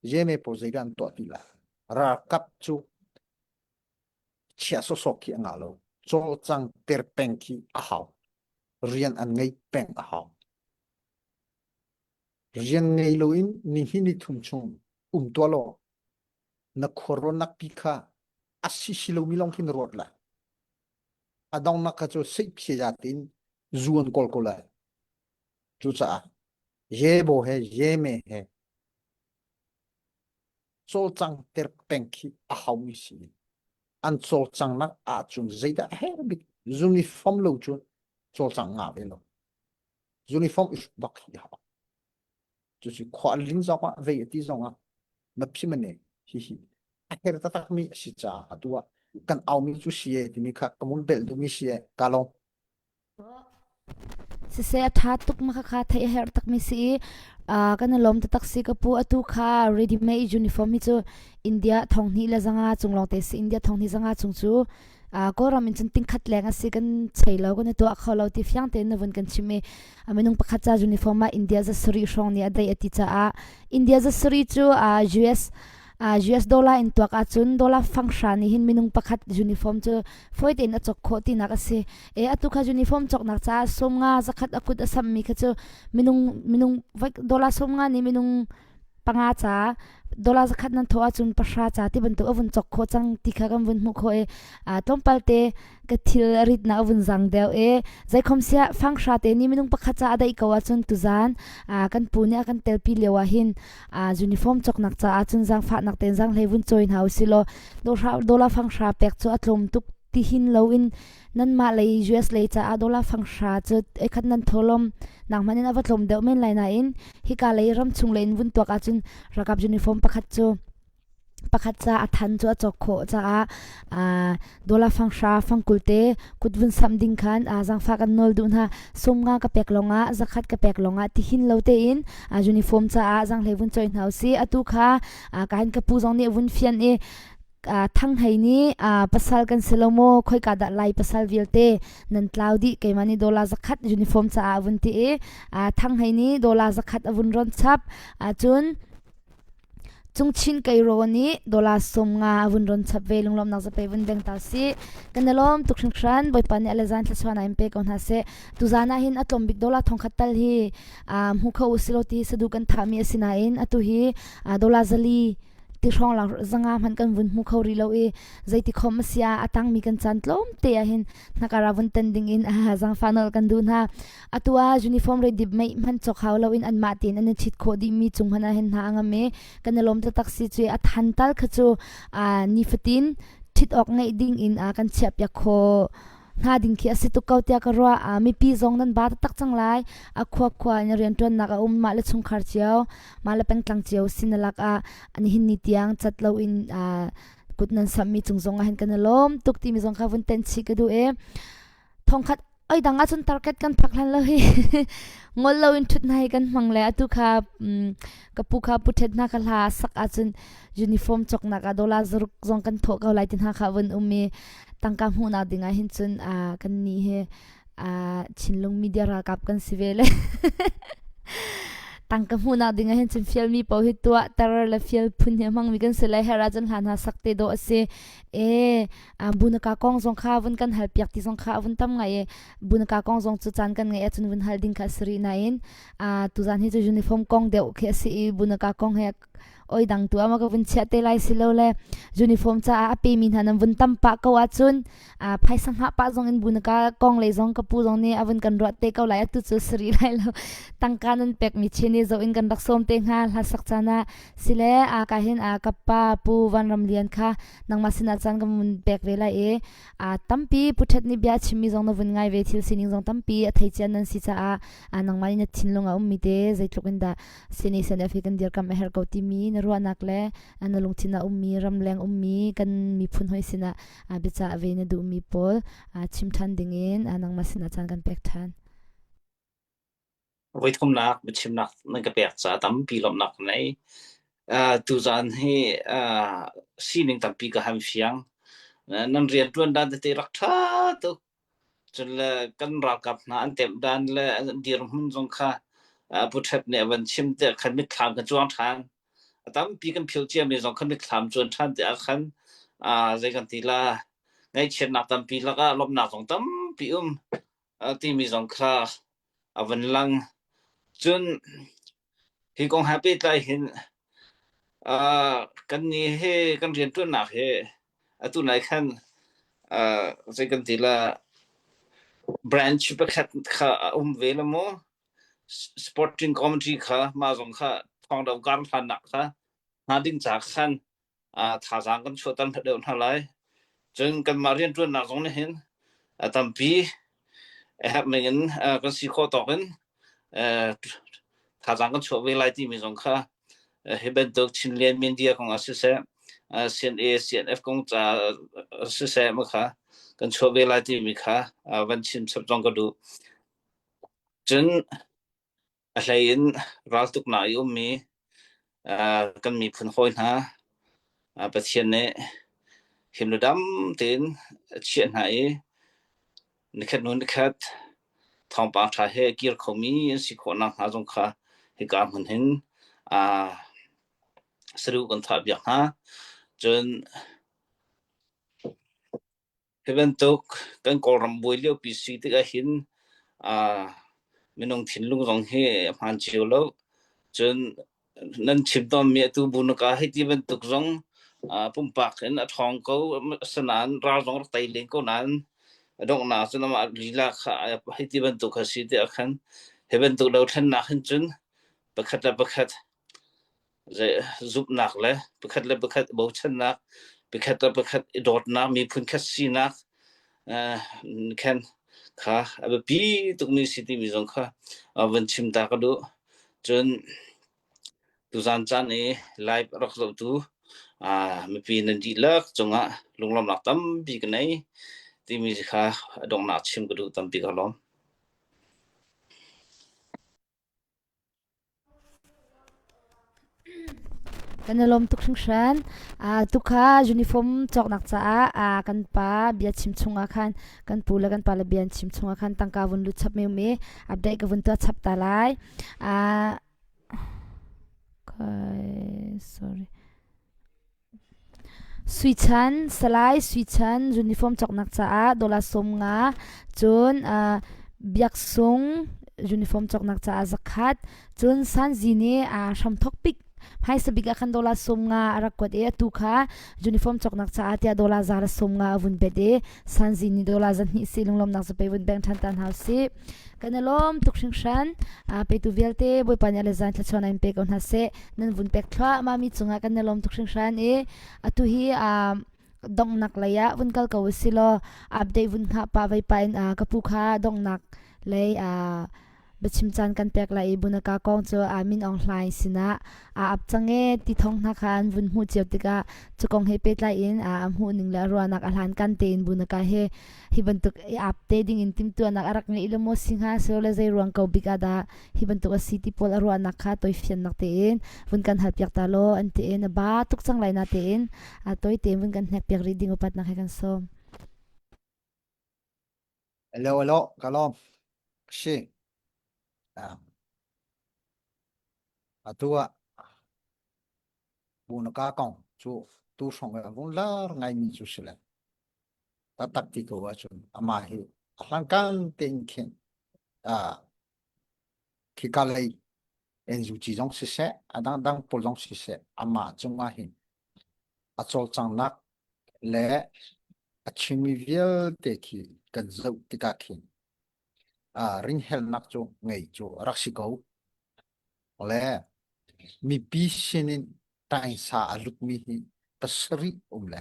je me po zai dan to ti la ra kap chu chia so so ki nga lo cho chang ter peng ki a hao rian an ngai peng a hao rian ngai lo in ni hi ni thum chung to lo na khoro nak pi kha asi silo milong kin rot la adong nak ka chu sei phi ja tin zuan kol kola chu cha ye bo he ye me he cho chang ter peng ki a hao mi si an cho chang nak a chung zai da he bi uniform lo chu cho chang nga ve lo uniform is bak hi ha 就是跨领导啊，为地上啊，那批么呢？嘻嘻，啊，迄个搭搭咪是咋啊？多啊，跟后面就是诶，你咪看，根本别都咪是诶，搞咯。 si se atha tuk makakha thei her tak mi si kana lom ta taksi ka pu atu kha ready made uniform hi chu India thongni la zanga chunglong te si India thongni zanga chungchu ko ram in chen ting khat lenga si kan chailo ko ne to akholo ti fyang te na vun kan chime amenung pakha cha uniform ma India za suri shong ni adai ati cha India za suri chu US dollar in tuak achun dollar function ni hin minung pakhat uniform chu foitin a chok kho ti nak ase atu kha uniform chok nak cha somnga zakhat akut asam mi kha chu minung dollar somnga ni minung panga cha dollar zakhat nan thoa chun pasha cha ti ban tu avun chok kho chang ti kha gam vun mu kho tompalte ka thil rit na avun zang deu zai khom sia fangsha te ni minung pakha cha adai kawa chun tuzan kan punya kan telpi lewa hin uniform chok nak cha chun zang pha nak ten zang levun choin hausilo dollar fangsha pek chu atlom tuk ti hin lo in nan ma lei US lei cha dollar fangsha chu ekhat nan tholom nang manin avatlom deu men laina in hi ka lei ram chung lein vun tok a chun rakap uniform pakhat chu pakhat cha athan chu achok kho cha dollar fangsha fangkulte kutvun samding khan zang fa kan nol dun ha somnga ka peklonga zakhat ka peklonga ti hin lote in uniform cha zang levun choin hausi atu kha kain ka pu jong ni vun fian thang hai ni pasal kan selomo khoi ka da lai pasal vilte nan cloudy ke mani dola zakhat uniform cha avun ti thang hai ni dola zakhat avun ron chap chun chungchin kai ro ni dola somnga avun ron chap ve lunglom nak zape vun beng ta si kanalom tukshing kran boy pani alezan tlaswana impe kon ha se tuzana hin atom big dola thong khatal hi mu kho usiloti sedukan thami asina in atu hi dola zali ti rong la zanga man kan vun mu khori lo zaiti khom sia atang mi kan chan tlom te a hin nakara vun tending in zang fanal kan dun ha atua uniform re dib mai man chok haw lo in an ma tin an chit kho di mi chung hana hen ha anga me kan lom ta taksi chu a than tal khachu ni fatin thit ok ngai ding in kan chep ya kho na ding ki asitu kautia ka ro mi pi zong nan ba tak chang lai khwa khwa ni rian ton na ka ma le chung khar chiao ma le peng tlang chiao sinalak ani hin ni tiang chatlo in kutnan sammi chung zong a hen kan lom tuk ti mi zong kha vun ten chi ka du thong khat oi danga chun target kan phaklan lo hi ngol lo in thut nai kan mangle atu kha kapu kha puthet na kha la sak a chun uniform chok na ka dola zuruk zong kan tho ka lai tin ha kha vun ummi tangka mu na dinga hin chun kan ni he chinlung media ra kap kan sivele tangka mu na dinga hin chun fiel mi po hi tua tar la fiel punya mang mi kan selai hera jan han ha sakte do ase bunaka kong zong kha vun kan hal piak ti zong kha vun tam ngai bunaka kong zong chu chan kan ngai chun vun hal ding kha sri na in tu zan hi chu uniform kong deu khe si bunaka kong he oi dang tu ama ka vun chia te lai silo le uniform cha a pe min hanam vun tam pa ka wa chun phai sang ha pa zong in bunaka kong le zong ka pu zong ni avun kan ro te ka lai tu chu sri lai lo tangkanan pek mi cheni zo in kan dak som te nga la sak chana sile ka hin ka pa pu van ram lian kha nang masina chan ka mun pek ve la tampi puthat ni bia chimi zong na vun ngai ve thil sining zong tampi a thai chan nan si cha nang mani na thinlonga ummi te zaitlokin da sini sen african dir kam her ko ti mi na ruwa nakle analung china ummi ramleng ummi kan mi phun hoi sina bicha ave na du ummi pol chimthan dingin nang masina chan kan pek than với thom nak chim nak na ka pek cha tam pi lom nak nei tu zan he sining tam pi ka ham fiang nan rian tuan da te rak tha to จนละกันรักกับนาอันเต็มด้านละดีรมุนจงค่ะผู้ทับเนี่ยวันชิมเตะคันมิคลามกันจวนทานตามปีกันผิวเจียมีจงคันมิคลามจวนทานแต่คันใจกันทีละไงเช่นนักตามปีละก็ลบหนักจงตามปีที่มีจงค่ะวันลังจนที่กองแฮปปี้ใจเห็นกันนี่ให้กันเรียนตัวหนักให้ตัวไหนคันใจกันทีละ branch ประคัดค่ะเวลาโม sporting commentary ค่ะมาจงค่ะทองดาวการพันหนักค่ะนาดิ้งจากขันท่าทางกันชวตันเดินเท่าไรจนกันมาเรียนตัวหนักตรงนี้เห็นตั้งปีไม่เห็นกันสิข้อต่อกันท่าทางกันชวเวลาที่มีจงค่ะให้เป็นตัวชินเรียนมีเดียของอาศิเซCNA CNF ของจ่าอาศิเซมั้งค่ะกันชวเวลาที่มีค่ะวันชิมสับจงก็ดูจนอะไรอินรักตุกนายมีกันมีผลหอยนะประเทศนี้เห็นระดับเต็นเชียนไหนนิคัดนู้นนิคัดทองปากชายให้เกี่ยวกับมีสิคนนั่งหาจงค่ะให้การมันเห็นสรุปกันทับอย่างนะจนเห็นตุกกันกอรำบุยเลี้ยวปีสีที่ก็เห็นไม่น้องถิ่นลุงรองให้ผ่านเชียวแล้วจนนั่นชิมตอนเมียตัวบุญก็ให้ที่เป็นตุกรองปุ่มปากเห็นทองเขาสนานราวรองไตเลี้ยงก็นั้นดอกหนาจนมาลีลาค่ะให้ที่เป็นตุกสิที่อาคันเห็นเป็นตุกเราท่านนักจนประคัดจะซุบนักเลยประคัดบ่าวชันนักประคัดดอดนักมีพื้นคัดซีนักแค่ค่ะปีตุกมีสิทธิ์มีจงค่ะวันชิมตากระดูจนตุจันจันไลฟ์รักษาตัวไม่ปีนันดีเลิกจงลงลำหนักตั้มปีกันไหนที่มีค่ะดงนักชิมกระดูตั้มปีกันล้อม kan lom tuk shing shan tukha uniform chok nak cha kan pa bia chim chunga khan kan pula kan pala bian chim chunga khan tangka vun lu chap me update ka vun to chap ta lai sorry Suichan salai Suichan uniform chok nak cha dola som nga chun biak sung uniform chok nak cha zakhat chun san zini sham thok pik hai sabiga khan dola som nga arakwat tu kha uniform chok nak cha atia dola zar som nga avun bede san zini dola zan hi silung lom nak sa pe vun bang than tan hausi kanalom tuksing shan pe tu velte boy panya le zan thachona in pe kon ha se nan vun pek thwa ma mi chunga kanalom tuksing shan atu hi dong nak laya vun kal ka wasilo update vun kha pa vai pain kapu kha dong nak lei bachim chan kan pek la ibuna ka kong cho amin online sina ap change ti thong na khan vun hu cheu tika chukong he pet la in hu ning la ruanak alhan kan te in buna ka he hibantuk updating in tim tu anak arak ni ilmo singha sole zai ruang kau big ada hibantuk a city pol ruanak kha toy fian nak te in vun kan hal pyak ta lo an te in ba tuk chang lai na te in toy te vun kan hnek pyak reading upat na kan som hello kalom shi atua bunaka kong chu tu song ga gun lar ngai mi chu sila ta tak ti ko wa chun ama hi alang kan ting khin khi ka lei en ju chi jong si se adang dang pol jong si se ama chung a hin a chol chang nak le a chimi vial te khi kan zau ti ka khin ring hel nak chu ngei chu rak si ko le mi pi sinin tai sa alut mi hi pasri le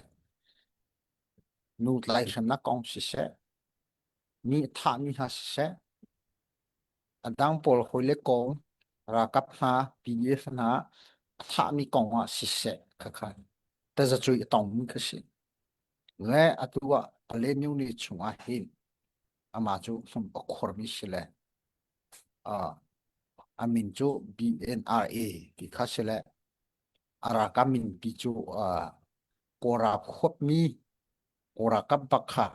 nu lai shan na kong si se mi tha mi ha si se adang pol hoile kong ra kap na pf na tha mi kong a si se ka khan ta za chui tong mi ka si le atua ale nyu ni chunga hin ama chu sum khor mi si le amin chu BNRA ki khasele ara kamin pi chu kora khop mi kora kap bakha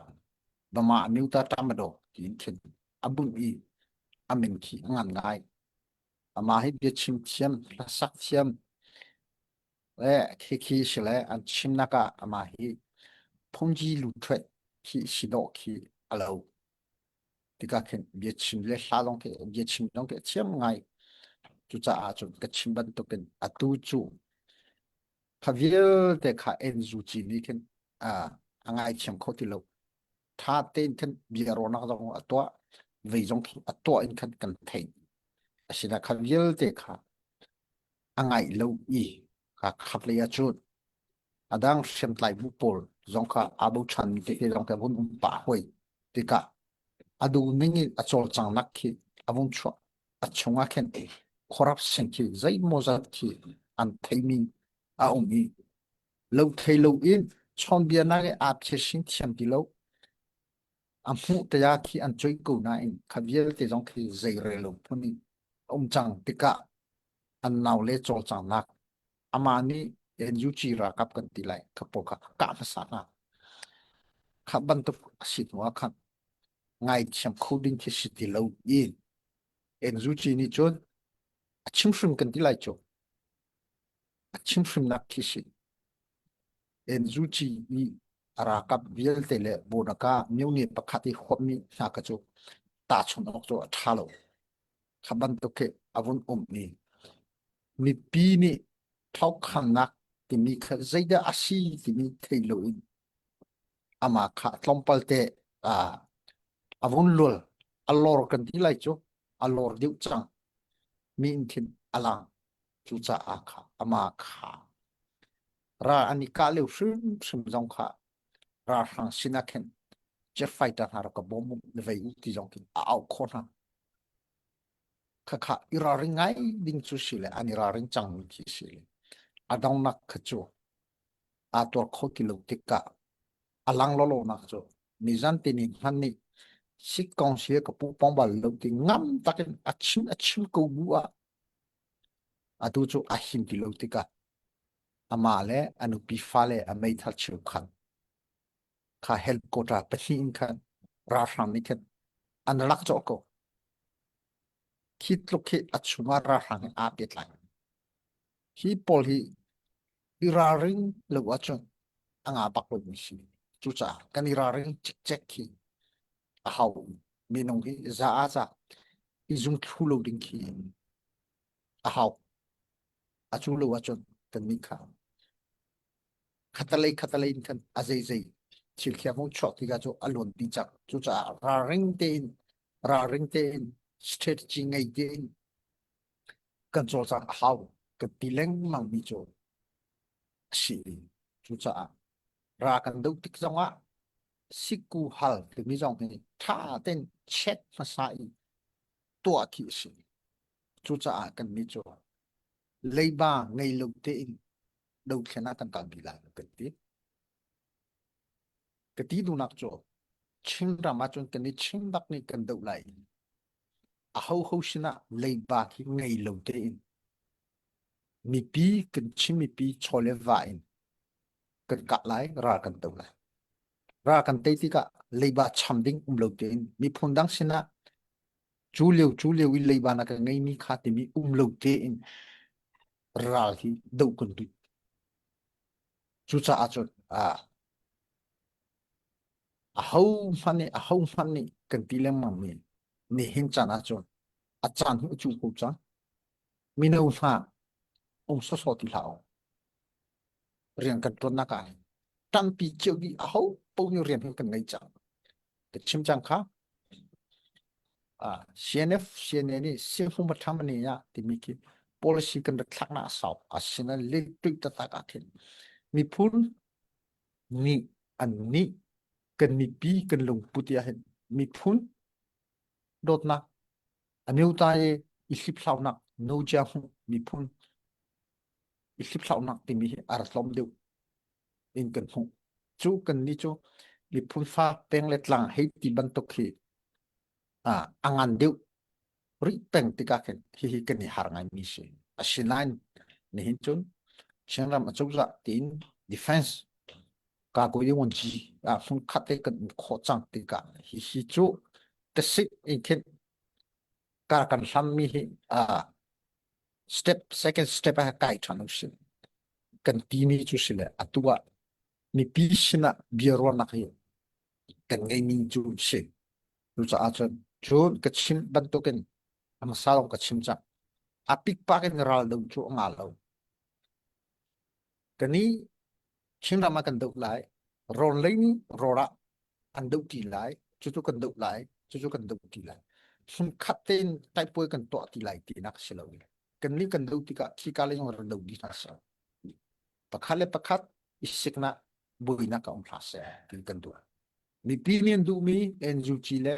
bama niuta tamado tin khen abun i amen khi ngan ngai ama hi bia chim thiam la sak thiam le khi shile an chim naka ama hi phongji lu thwe khi sido khi alo tika khen bia chim le hla long ke bia chim long ke thiam ngai chu cha a chu ka chim ban to ken atu chu khaviel te kha en zu chi ni khen a angai chem kho ti lo tha ten khen bia ro na jong atwa vei jong khi atwa in khan kan thei asina khaviel te kha angai lo i kha khat le ya chu adang shem tlai bu pol zong kha abu chan mi te zong ka bun pa hoi tika adu ningi achol chang nak khi avun chwa achunga khen corruption khi zai mozat khi an theimi a umi lo thei lo in chon bia na ge ap che shin thiam ti lo amu te ya khi an choi ko na in khaviel te jong khi zai re lo phuni chang tika an naw le chol chang nak amani en yu chi ra kap kan ti lai khapoka ka ma sa na khaban to sit wa khan ngai cham coding ki city lo in en zu chi ni chon achim shrim kan ti lai cho achim shrim nak ki si en zu chi ni ara kap biel te le bonaka new ni pakhati khopmi sa ka cho ta chon ok cho thalo khaban to ke avun ni mi pi ni thau kham nak ti mi kha zaida asi ti mi thailo in ama kha tlompal te a avun lol alor kan ti lai cho alor diu chang mi in thin alang chu cha a kha ama kha ra ani ka leu shim shim jong kha ra hang sinaken jet fighter har ka bom le vei u ti jong ki au khona kha kha ira ringai ding chu sile ani ra ring chang mi ki sile adong nak khachu a tor kho ki lo tikka alang lo lo nak cho nizan tini hanni sik kong sia ka pu pong bal lo ti ngam takin achim ko bua atu chu ahim ti lo tika amale anu pi fale a mai thal chu khan kha help kota pathin khan ra ram ni khan an lak cho ko khit lo khi achuma ra hang a pet lai hi pol hi iraring lo achon anga pak lo mi si chu cha kan iraring chek chek khi a hau minong hi za a za izung thu lo ding khi a hau a chu lo achon kan mi kha khatalai kan azai zai chil khia mo chok ti ga cho alon ti chak chu cha ra ring ten state chi ngai ten kan cho cha hau ka tileng mang mi cho si chu cha ra kan do tik zong a siku hal ti mi zong ni tha ten chet ma sai to ki si chu cha kan mi cho leiba ngai lo te in đâu khena kan kan bi la cái tí du nạc cho chim ra ma chon kan ni chim dak ni kan do lai a ho shina lei ba ki ngai lo te in mi pi kan chim mi pi chole va in kan ka lai ra kan do lai ra kan te ti ka lei ba cham ding lo te in mi phun dang sina chu liu i lei ba na ka ngai mi kha ti mi lo te in ra hi do kan tu chu cha a chon a ho mani kan ti lem mang mi ni hin chan a chon a chan hu chu ko cha mi no fa ông số số thì lão riêng cần tuân na cái trăm pi chiêu đi áo bao nhiêu riêng hơn cần ngay chẳng cái chim chẳng khác CNN này xem không bắt tham này nhá thì mình cái policy cần được khắc na sau xin là liên tục tất cả cái mi phun ni anh ni cần mi pi cần lồng putia hen mi phun đốt na anh yêu tai isip sau na nô giang mi phun isip sau na thì mi ar lom đều in cần phun chú cần ni chú mi phun pha peng let lang hay ti ban tok khi angan đều ri peng ti ka khen hi kan ni har ngai mi se asinan ni hin chun chengram achuk za tin defense ka ko yong ji phun khate kan kho chang ti ka hi chu the sit in kin karakan sammi hi second step a kai chanu sin kan timi chu sile atua ni pisina biaro na hi kan ngai min chu se lu cha achon chun ka chim ban to ken ama salong ka chim cha apik pa ken ral do chu nga lo kani chim rama kan do lai ron lein rora an do ti lai chu kan do lai chu kan do ti lai sun khaten tai poi kan to ti lai ti nak silo kan ni kan do ti ka ki ka le ngor do di sa pakhale pakhat isikna buina ka umplase kan do mi pinian du mi enju chile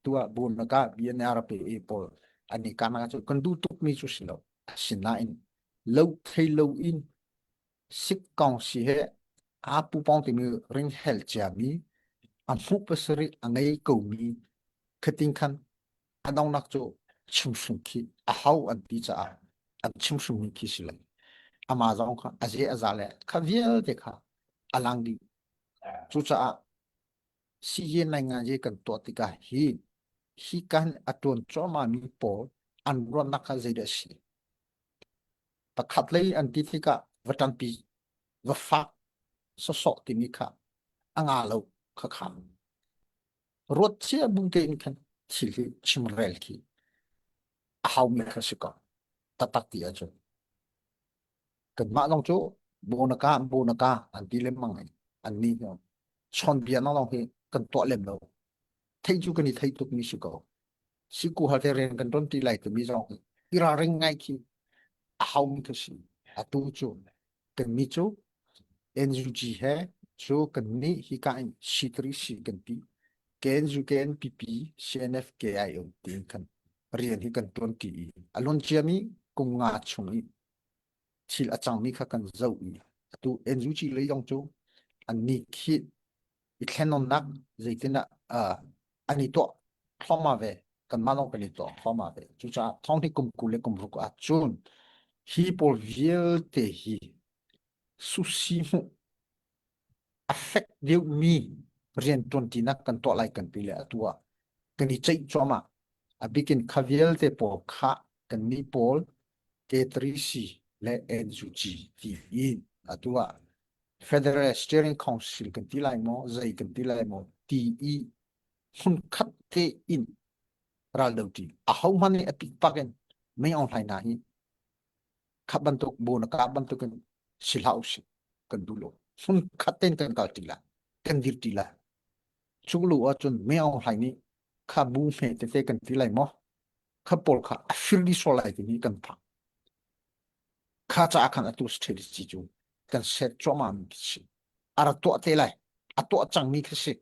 tua bunaka bienara pe epol ani kana chu kan du tuk mi chu silo sinna in lo thei lo in sik kong si he apu pong ti mi ring hel cha mi am fu pasari angai ko mi khating khan adong nak chu chim sum ki a hau an ti cha an chim sum ki sila ama zong kha aje azale kha viel te kha alang di chu cha si ye nai nga je kan to ti ka hi kan atun choma mi po an ron nak kha je de si pakhat lei an ti ti ka vatan pi va fa so ti mi kha anga lo kha kham rot che bung ke in kan thil hi chimrel ki a hau mi kha sika tatak ti a chu kan ma long chu bonaka an ti le mang an ni no chon bia na long hi kan to lem lo thei chu kan ni thei tuk mi sika si ku ha te ren kan ton ti lai tu mi jong ira ring ngai ki a hau mi kha si a tu chu kan mi chu NUG है जो कन्नी ही का इन शितरी सी कंती केन जो केन PP CNF के आई ओ तीन कन रियन ही कन टोन टी अलोन चियामी कुंगा चुंगी छिल अचांग मी खा कन जाउ ई तु NUG ले योंग चो अन्नी खी इथेनोन नक जैतिना अनि तो थोमा वे कन मानो कनि तो थोमा वे जुचा थोंग ती कुम कुले कुम रुक आ चुन ही पोल वियल ते ही सुसी mu affect dia mi rian ton tina kan to lai kan pile atua kan ni chei choma abikin khaviel te po kha kan ni pol K3C le NUG ti in atua Federal Steering Council kan ti lai mo zai kan ti lai mo TE hun khat te in ral do ti a hau mani apik paken mai on lai na hi kha bantuk bo na ka bantuk kan silhau si kan dulo sun khaten kan ka tila kan dir tila chunglu a chun meo hai ni kha bu me te kan tilai mo kha pol kha afili so lai ni kan pha kha cha khan atu sthedi chi chu kan set choma mi chi ara to te lai a to chang mi khse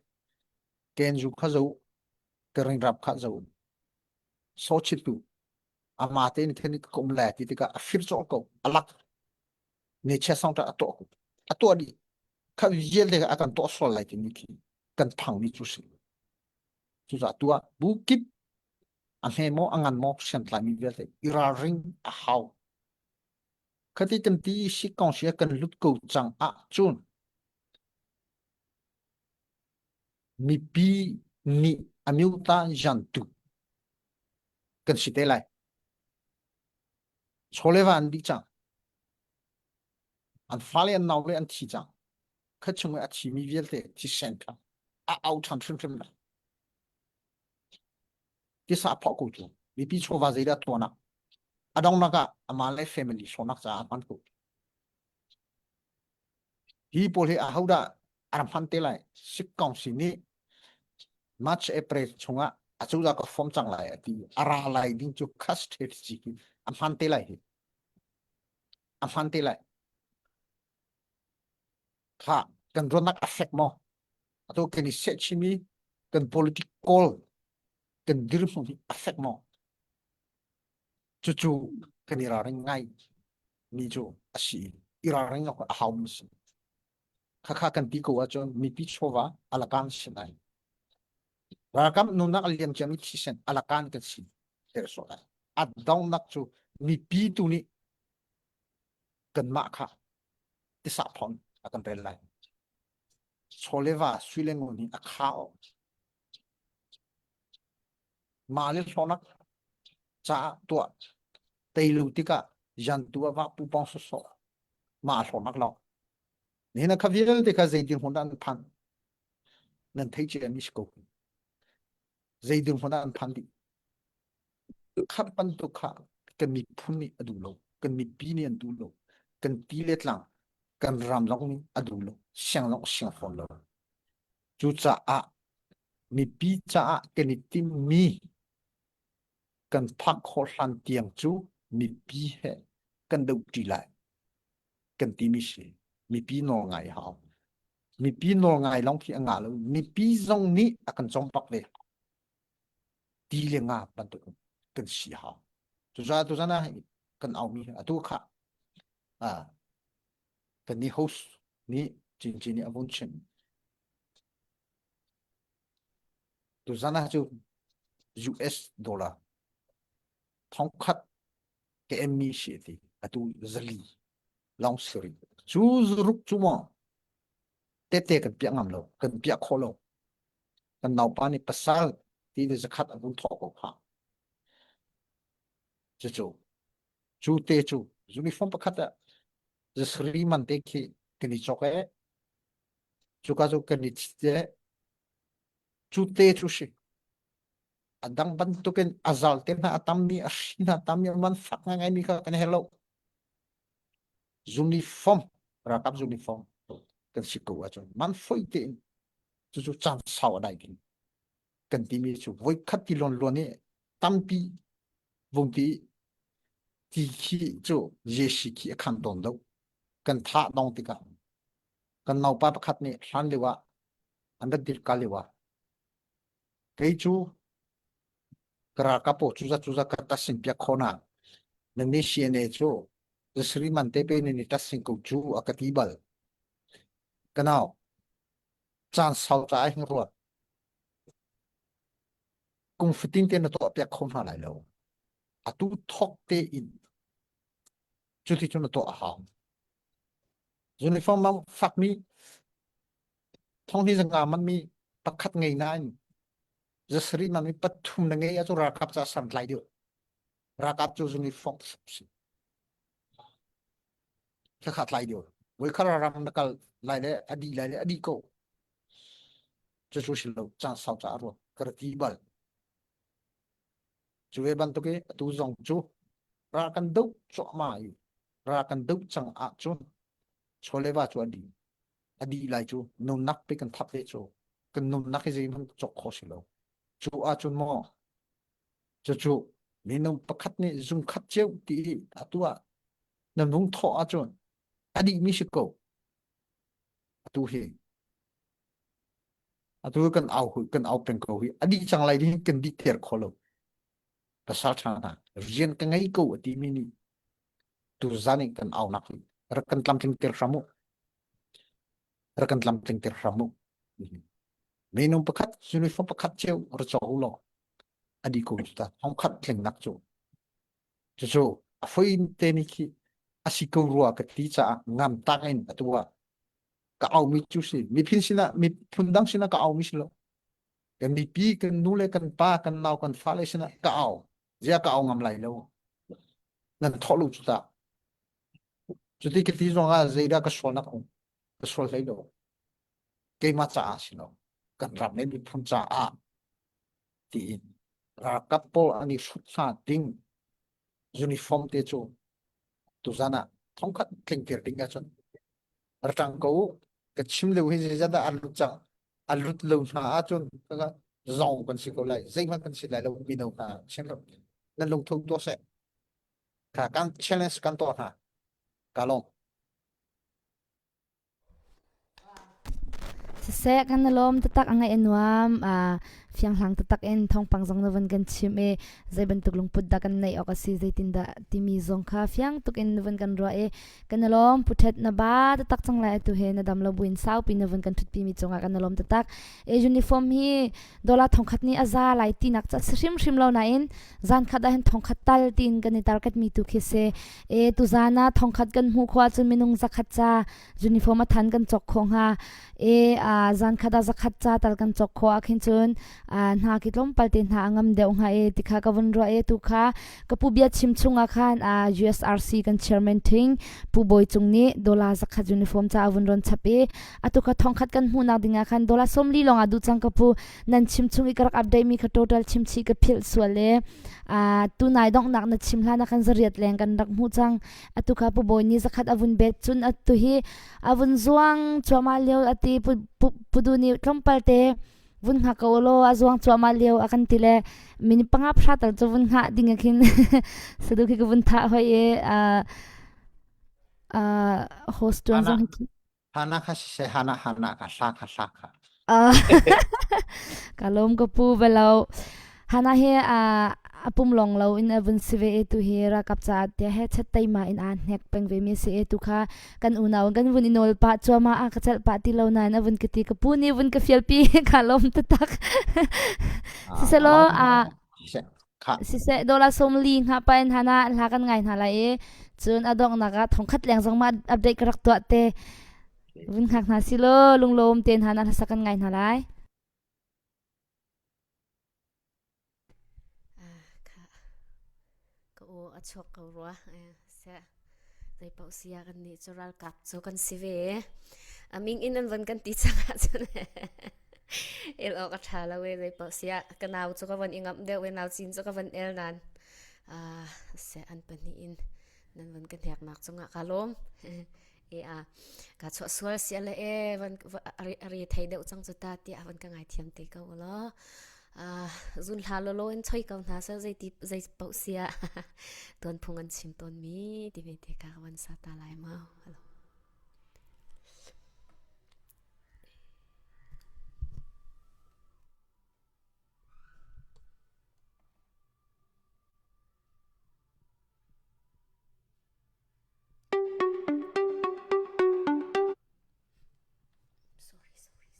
ken ju kha zo kering rap kha zo so chi tu ama te ni theni kom la ti ka afir so ko alak ne che song ta ato di kha yel de akan to so lai ni ki kan phang mi chu si chu za tua bu kip an he mo angan mo sian tla mi vel te ira ring a hau khati kan ti si kong sia kan lut ko chang a chun mi pi ni amiuta jantu kan si te lai choleva an bi chang an fale an naw le an thi chang kha chung a chi mi vel te chi sen ka a au chan trim la ti sa pho ko chu mi pi chova zai to na adong na ka amale family sonak cha an ko hi pol he a hauda aram han te lai sik kong si ni March April chunga achuda ko form chang lai ati ara lai ding chu khast het chi am han te lai am han te lai kha kan ronak affect mo ato ken set chimi kan political kan dir mo affect mo chu kan ira ring ngai ni chu asi ira ring ko a haum si kha kan ti ko a chon mi pi chova alakan sinai rakam nunak aliam chami chisen alakan kan si terso at down nak chu mi pi tu ni kan ma kha ti sa phon akan pel lai choleva suilengo ni akhao mà lên số nắc cha tua tây lưu tika jan tua va pu pong so mà số nắc lo nên là cái việc thì cái gì đi hoàn toàn phan nên thấy chuyện mình có gì đi hoàn toàn phan đi khắp ban tu khá cần mi phun ni adu lo cần mi pi ni adu lo cần ti let lang cần ram long ni adu lo xiang phong lo chú cha a mi pi cha a cần ni tim mi cần phak khó san tiang chú mi pi he cần đâu chỉ lại cần ti mi shi mi pi no ngai hao mi pi no ngai long khi nga lo mi pi zong ni akan chong pak le ti le nga ban tu cần si hao tu ra na cần ao mi atu kha à cần ni host ni chin chin ni avon chen tu ra na chu US dollar thong khat ke emmi shi ti atu zali long seri chu zuruk chu mo te kan pia ngam lo kan pia kho lo kan nau pa ni pasal ti de zakat avun tho ko pha chu te chu uniform pakhata sri man te ki kini choke chu ka chu kani te chu te chu shi adang ban tu ken azal te na atam ni ashina tam ni man fak ngai mi ka kan hello uniform rakap uniform kan sikko a chon man foi te chu chan saw dai kin kan ti mi chu voi khat ti lon lon ni tam pi vung ti ti khi chu ye shi ki khan don do kan tha dong ti ka kan nau pa khat ni hlan lewa anda dir ka lewa kei chu kra ka po chu za ka ta sin pia khona nang ni shi ne chu sri man te pe ni ta sin ko chu akatibal kanao chan sau cha hing ro kung fitin te na to pia khona lai lo atu thok te in chu ti chu na to a ha uniform mam fak mi thong hi janga man mi pakhat ngei na ni jasri man mi pathum na ngei a chu ra kap cha san lai dio ra kap chu uniform si kha khat lai dio voi khara ram na kal lai le adi ko chu chu sil lo chan sau cha ro kar ti bal chu e ban to ke tu zong chu ra kan dau cho mai ra kan dau chang a chun chole ba chu adi lai chu no nak pe kan thap le chu kan no nak je man chok kho silo chu a chun mo chu ni no pakhat ni zum khat cheu ti atua nam nung tho a chun adi mi shiko atu he atu kan au pen ko hi adi chang lai din kan di ter kholo pasal chana rien kan ngai ko ati mi ni tu zani kan au nak rakan tlam ting ter ramu rakan tlam ting ter ramu minum pakat uniform pakat cheu ro cho lo adi ko ta hong khat tling nak chu foi te ni ki asiko ruwa ka ti cha ngam tak in atua ka au mi chu si mi phin sina mi phundang sina ka au mi silo kan mi pi kan nule kan pa kan nau kan fa le sina ka au zia ka au ngam lai lo nan tholu chu ta chu ti ki ti zonga zeida ka shona ko ka shol lai lo ke ma cha sino kan ram ne mi phun cha a ti ra kapol ani sa ding uniform te chu tu zana thong khat tling ker ding a chon ratang ko ka chim le hi je da alut lo na a chon ka zong kan si ko lai zai ma kan si lai lo bi no ka chen lo nan long thong to se ka kan challenge kan to ha ka long se kan lom tatak angai enwam fiang hlang tatak en thong pangjong na van kan chim e zai ban tuk lung put da kan nei okasi zai tinda timi zong kha fiang tuk en van kan ro e kan lom puthet na ba tatak chang lai tu he na dam lo buin sau pin na van kan thut pi mi chonga kan lom tatak e uniform hi dola thong khat ni aza lai ti nak cha shrim lo na in zan khat hen thong khat tal tin kan ni target mi tu khi se e tu zana thong khat kan hu khwa chu minung za khat cha uniform a than kan chok khong ha e zan khada zakhat cha tal kan chok kho akhin chun na ki tlom palte na angam de ong ha e tikha ka vun ro e tu kha ka pu bia chim chunga khan USRC kan chairman thing pu boy chung ni dola zakhat uniform cha avun ron chape atu kha thong khat kan hu na dinga khan dola somli longa du chang ka pu nan chim chung ikarak update mi kha total chim chi ka phil swale tu nai dong nak na chim hla na kan zariat leng kan rak mu chang atu kha pu boy ni zakhat avun bet chun atu hi avun zuang choma leo ati pudu ni tlom palte vun ha ka olo azuang choma leo akan tile mini pangap shatal chu vun ha dinga khin sadu ki ka vun tha hoi e host tuan Hana zong hana kha se hana ka sak kha kalom ka pu belau hana he apum long lo in avun sive e tu he ra kap cha te he chat tai ma in an nek peng ve mi se e tu kha kan unaw kan vun inol pa choma a ka chal pa ti lo na na vun kiti ka pu ni vun ka fiel pi kalom ta tak si se lo se kha si se dola som li nga pa in hana la kan ngai na la e chun adong na ka thong khat leng jong ma update karak to te vun khak na si lo lung lom ten hana la sakan ngai na lai ka ka o achok ka ro se dai pau sia kan ni choral kap chu kan sive aming in an van kan ti changa chun el o ka thala we dai pau sia kanaw chu ka van ingam de we naw chin chu ka van el nan se an pani in nan van kan hek nak chunga kalom e ka chho sual sia le e van ari thai de chang chu ta ti avan ka ngai thiam te ka lo zun halo lo en choi ka na sa zai pau sia ton phungan chim ton mi ti me te ka wan sa ta lai ma hello sorry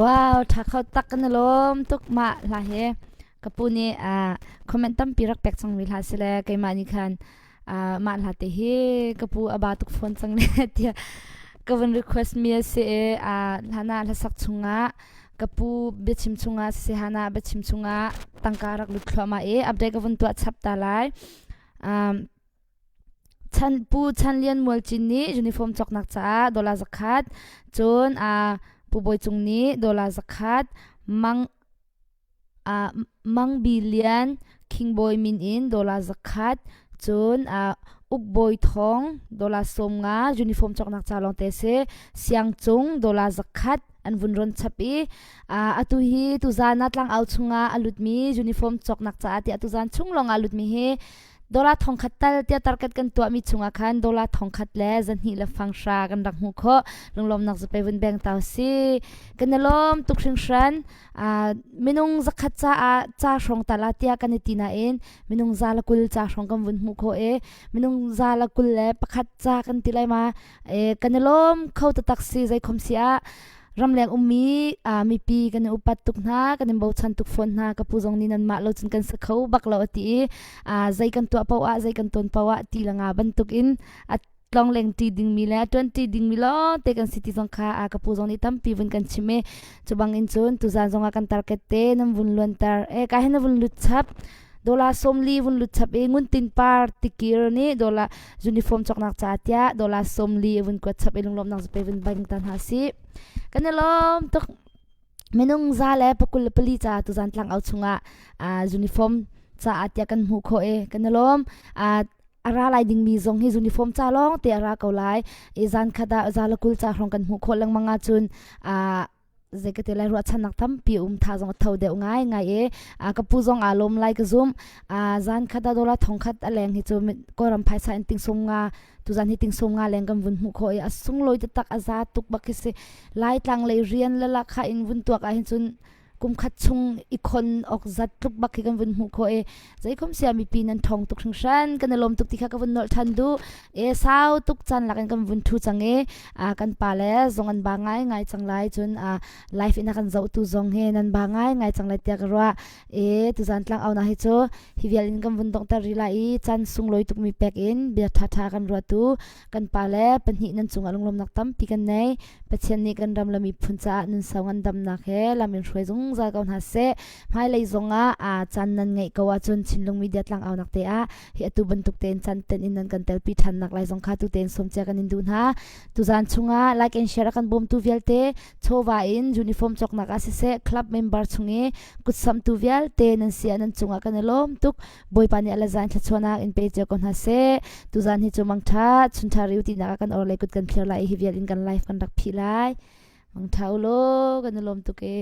wow tha khau tak kan lom tuk ma la he kapuni comment tam pirak pek chang wil ha sile kai mani khan ma la te he kapu aba tuk phone chang le tia kavan request mi se hana la sak chunga kapu bechim chunga se hana bechim chunga tangkarak lu thlama update kavan tu chap ta lai chan pu chan lian mol chin ni uniform chok nak cha dola zakhat chon pu boy chung ni dola zakhat mang mang bilian king boy min in dola zakhat chon uk boy thong dola som nga uniform chok nak cha long te se siang chung dola zakhat an vun ron chapi atu hi tu zana tlang au chunga alut mi uniform chok nak cha ati atu zan chung long alut mi he dola thong khat tal tia target kan tua mi chunga khan dola thong khat le zan hi la fangsha kan rak hu kho lunglom nak zape vun beng taw si kanalom tukring shan minung zakhat cha shrong tala tia kan tina in minung zala kul cha shrong kan vun hu kho minung zala kul le pakhat cha kan tilai ma kanalom khau ta taksi zai khom sia ramleng ummi mi pi kan upat tuk na kan bo chan tuk phone na ka puzong ni nan ma lo chun kan sa khau bak lo ati zai kan tu pawa zai kan ton pawa ti langa ban tuk in long leng ti ding mi la 20 ding mi lo te kan city zong kha ka puzong ni tam pi vun kan chime chubang in chun tu zan zonga kan target te nam vun lon tar ka hena vun lut chap dola somli vun lut chap ngun tin par tikir ni dola uniform chok nak cha tia dola somli vun ko chap elung lom nak pe vun bang tan ha si kanelom tuk menung za le pakul pali cha tu zan tlang au chunga uniform cha atia kan hu kho kanelom ara lai ding mi zong hi uniform cha long te ara ko lai zan khada zala kul cha hrong kan hu kho lang manga chun zekate lai ro chanak tam pi tha zong thau de ngai ngai ka pu zong alom lai ka zum zan khada dola thong khat aleng hi chu koram phai sa ting som nga tu zan hi ting som nga leng kam vun hu kho asung loi te tak aza tuk bakise lai tlang lei rian la la kha in vun tuak hin chun kum khat chung ikon ok zat tuk bakhi kan vun hu kho zai khom sia mi pi nan thong tuk thing shan kan lom tuk ti kha ka vun nol than du sau tuk chan la kan vun thu change kan pa le zong an ba ngai ngai chang lai chun life ina kan zau tu zong he nan ba ngai chang lai tia ro tu zan tlang au na hi cho hi vial in kan vun dong ta ri lai chan sung loi tuk mi pek in bia tha tha kan ro tu kan pa le pan hi nan chung alung lom nak tam pi kan nei pachen ni kan ram lami phun cha nun sawan dam na khe lamin shoi zung za kaun ha se mai lei zonga chan nan ngai ko wa chun chinlung mi det lang au nak te hi atu ban tuk ten chan ten in nan kan tel pi than nak lai zong kha tu ten som cha kan in dun ha tu zan chunga like and share kan bom tu vial te chowa in uniform chok nak ase se club member chunge kut sam tu vial te nan sia nan chunga kan lom tuk boy pani ala zan thla chona in page kon ha se tu zan hi chumang tha chun tha riu ti na kan or lai kut kan phler lai hi vial in kan live kan rak phi lai mang thau lo kan lom tu ke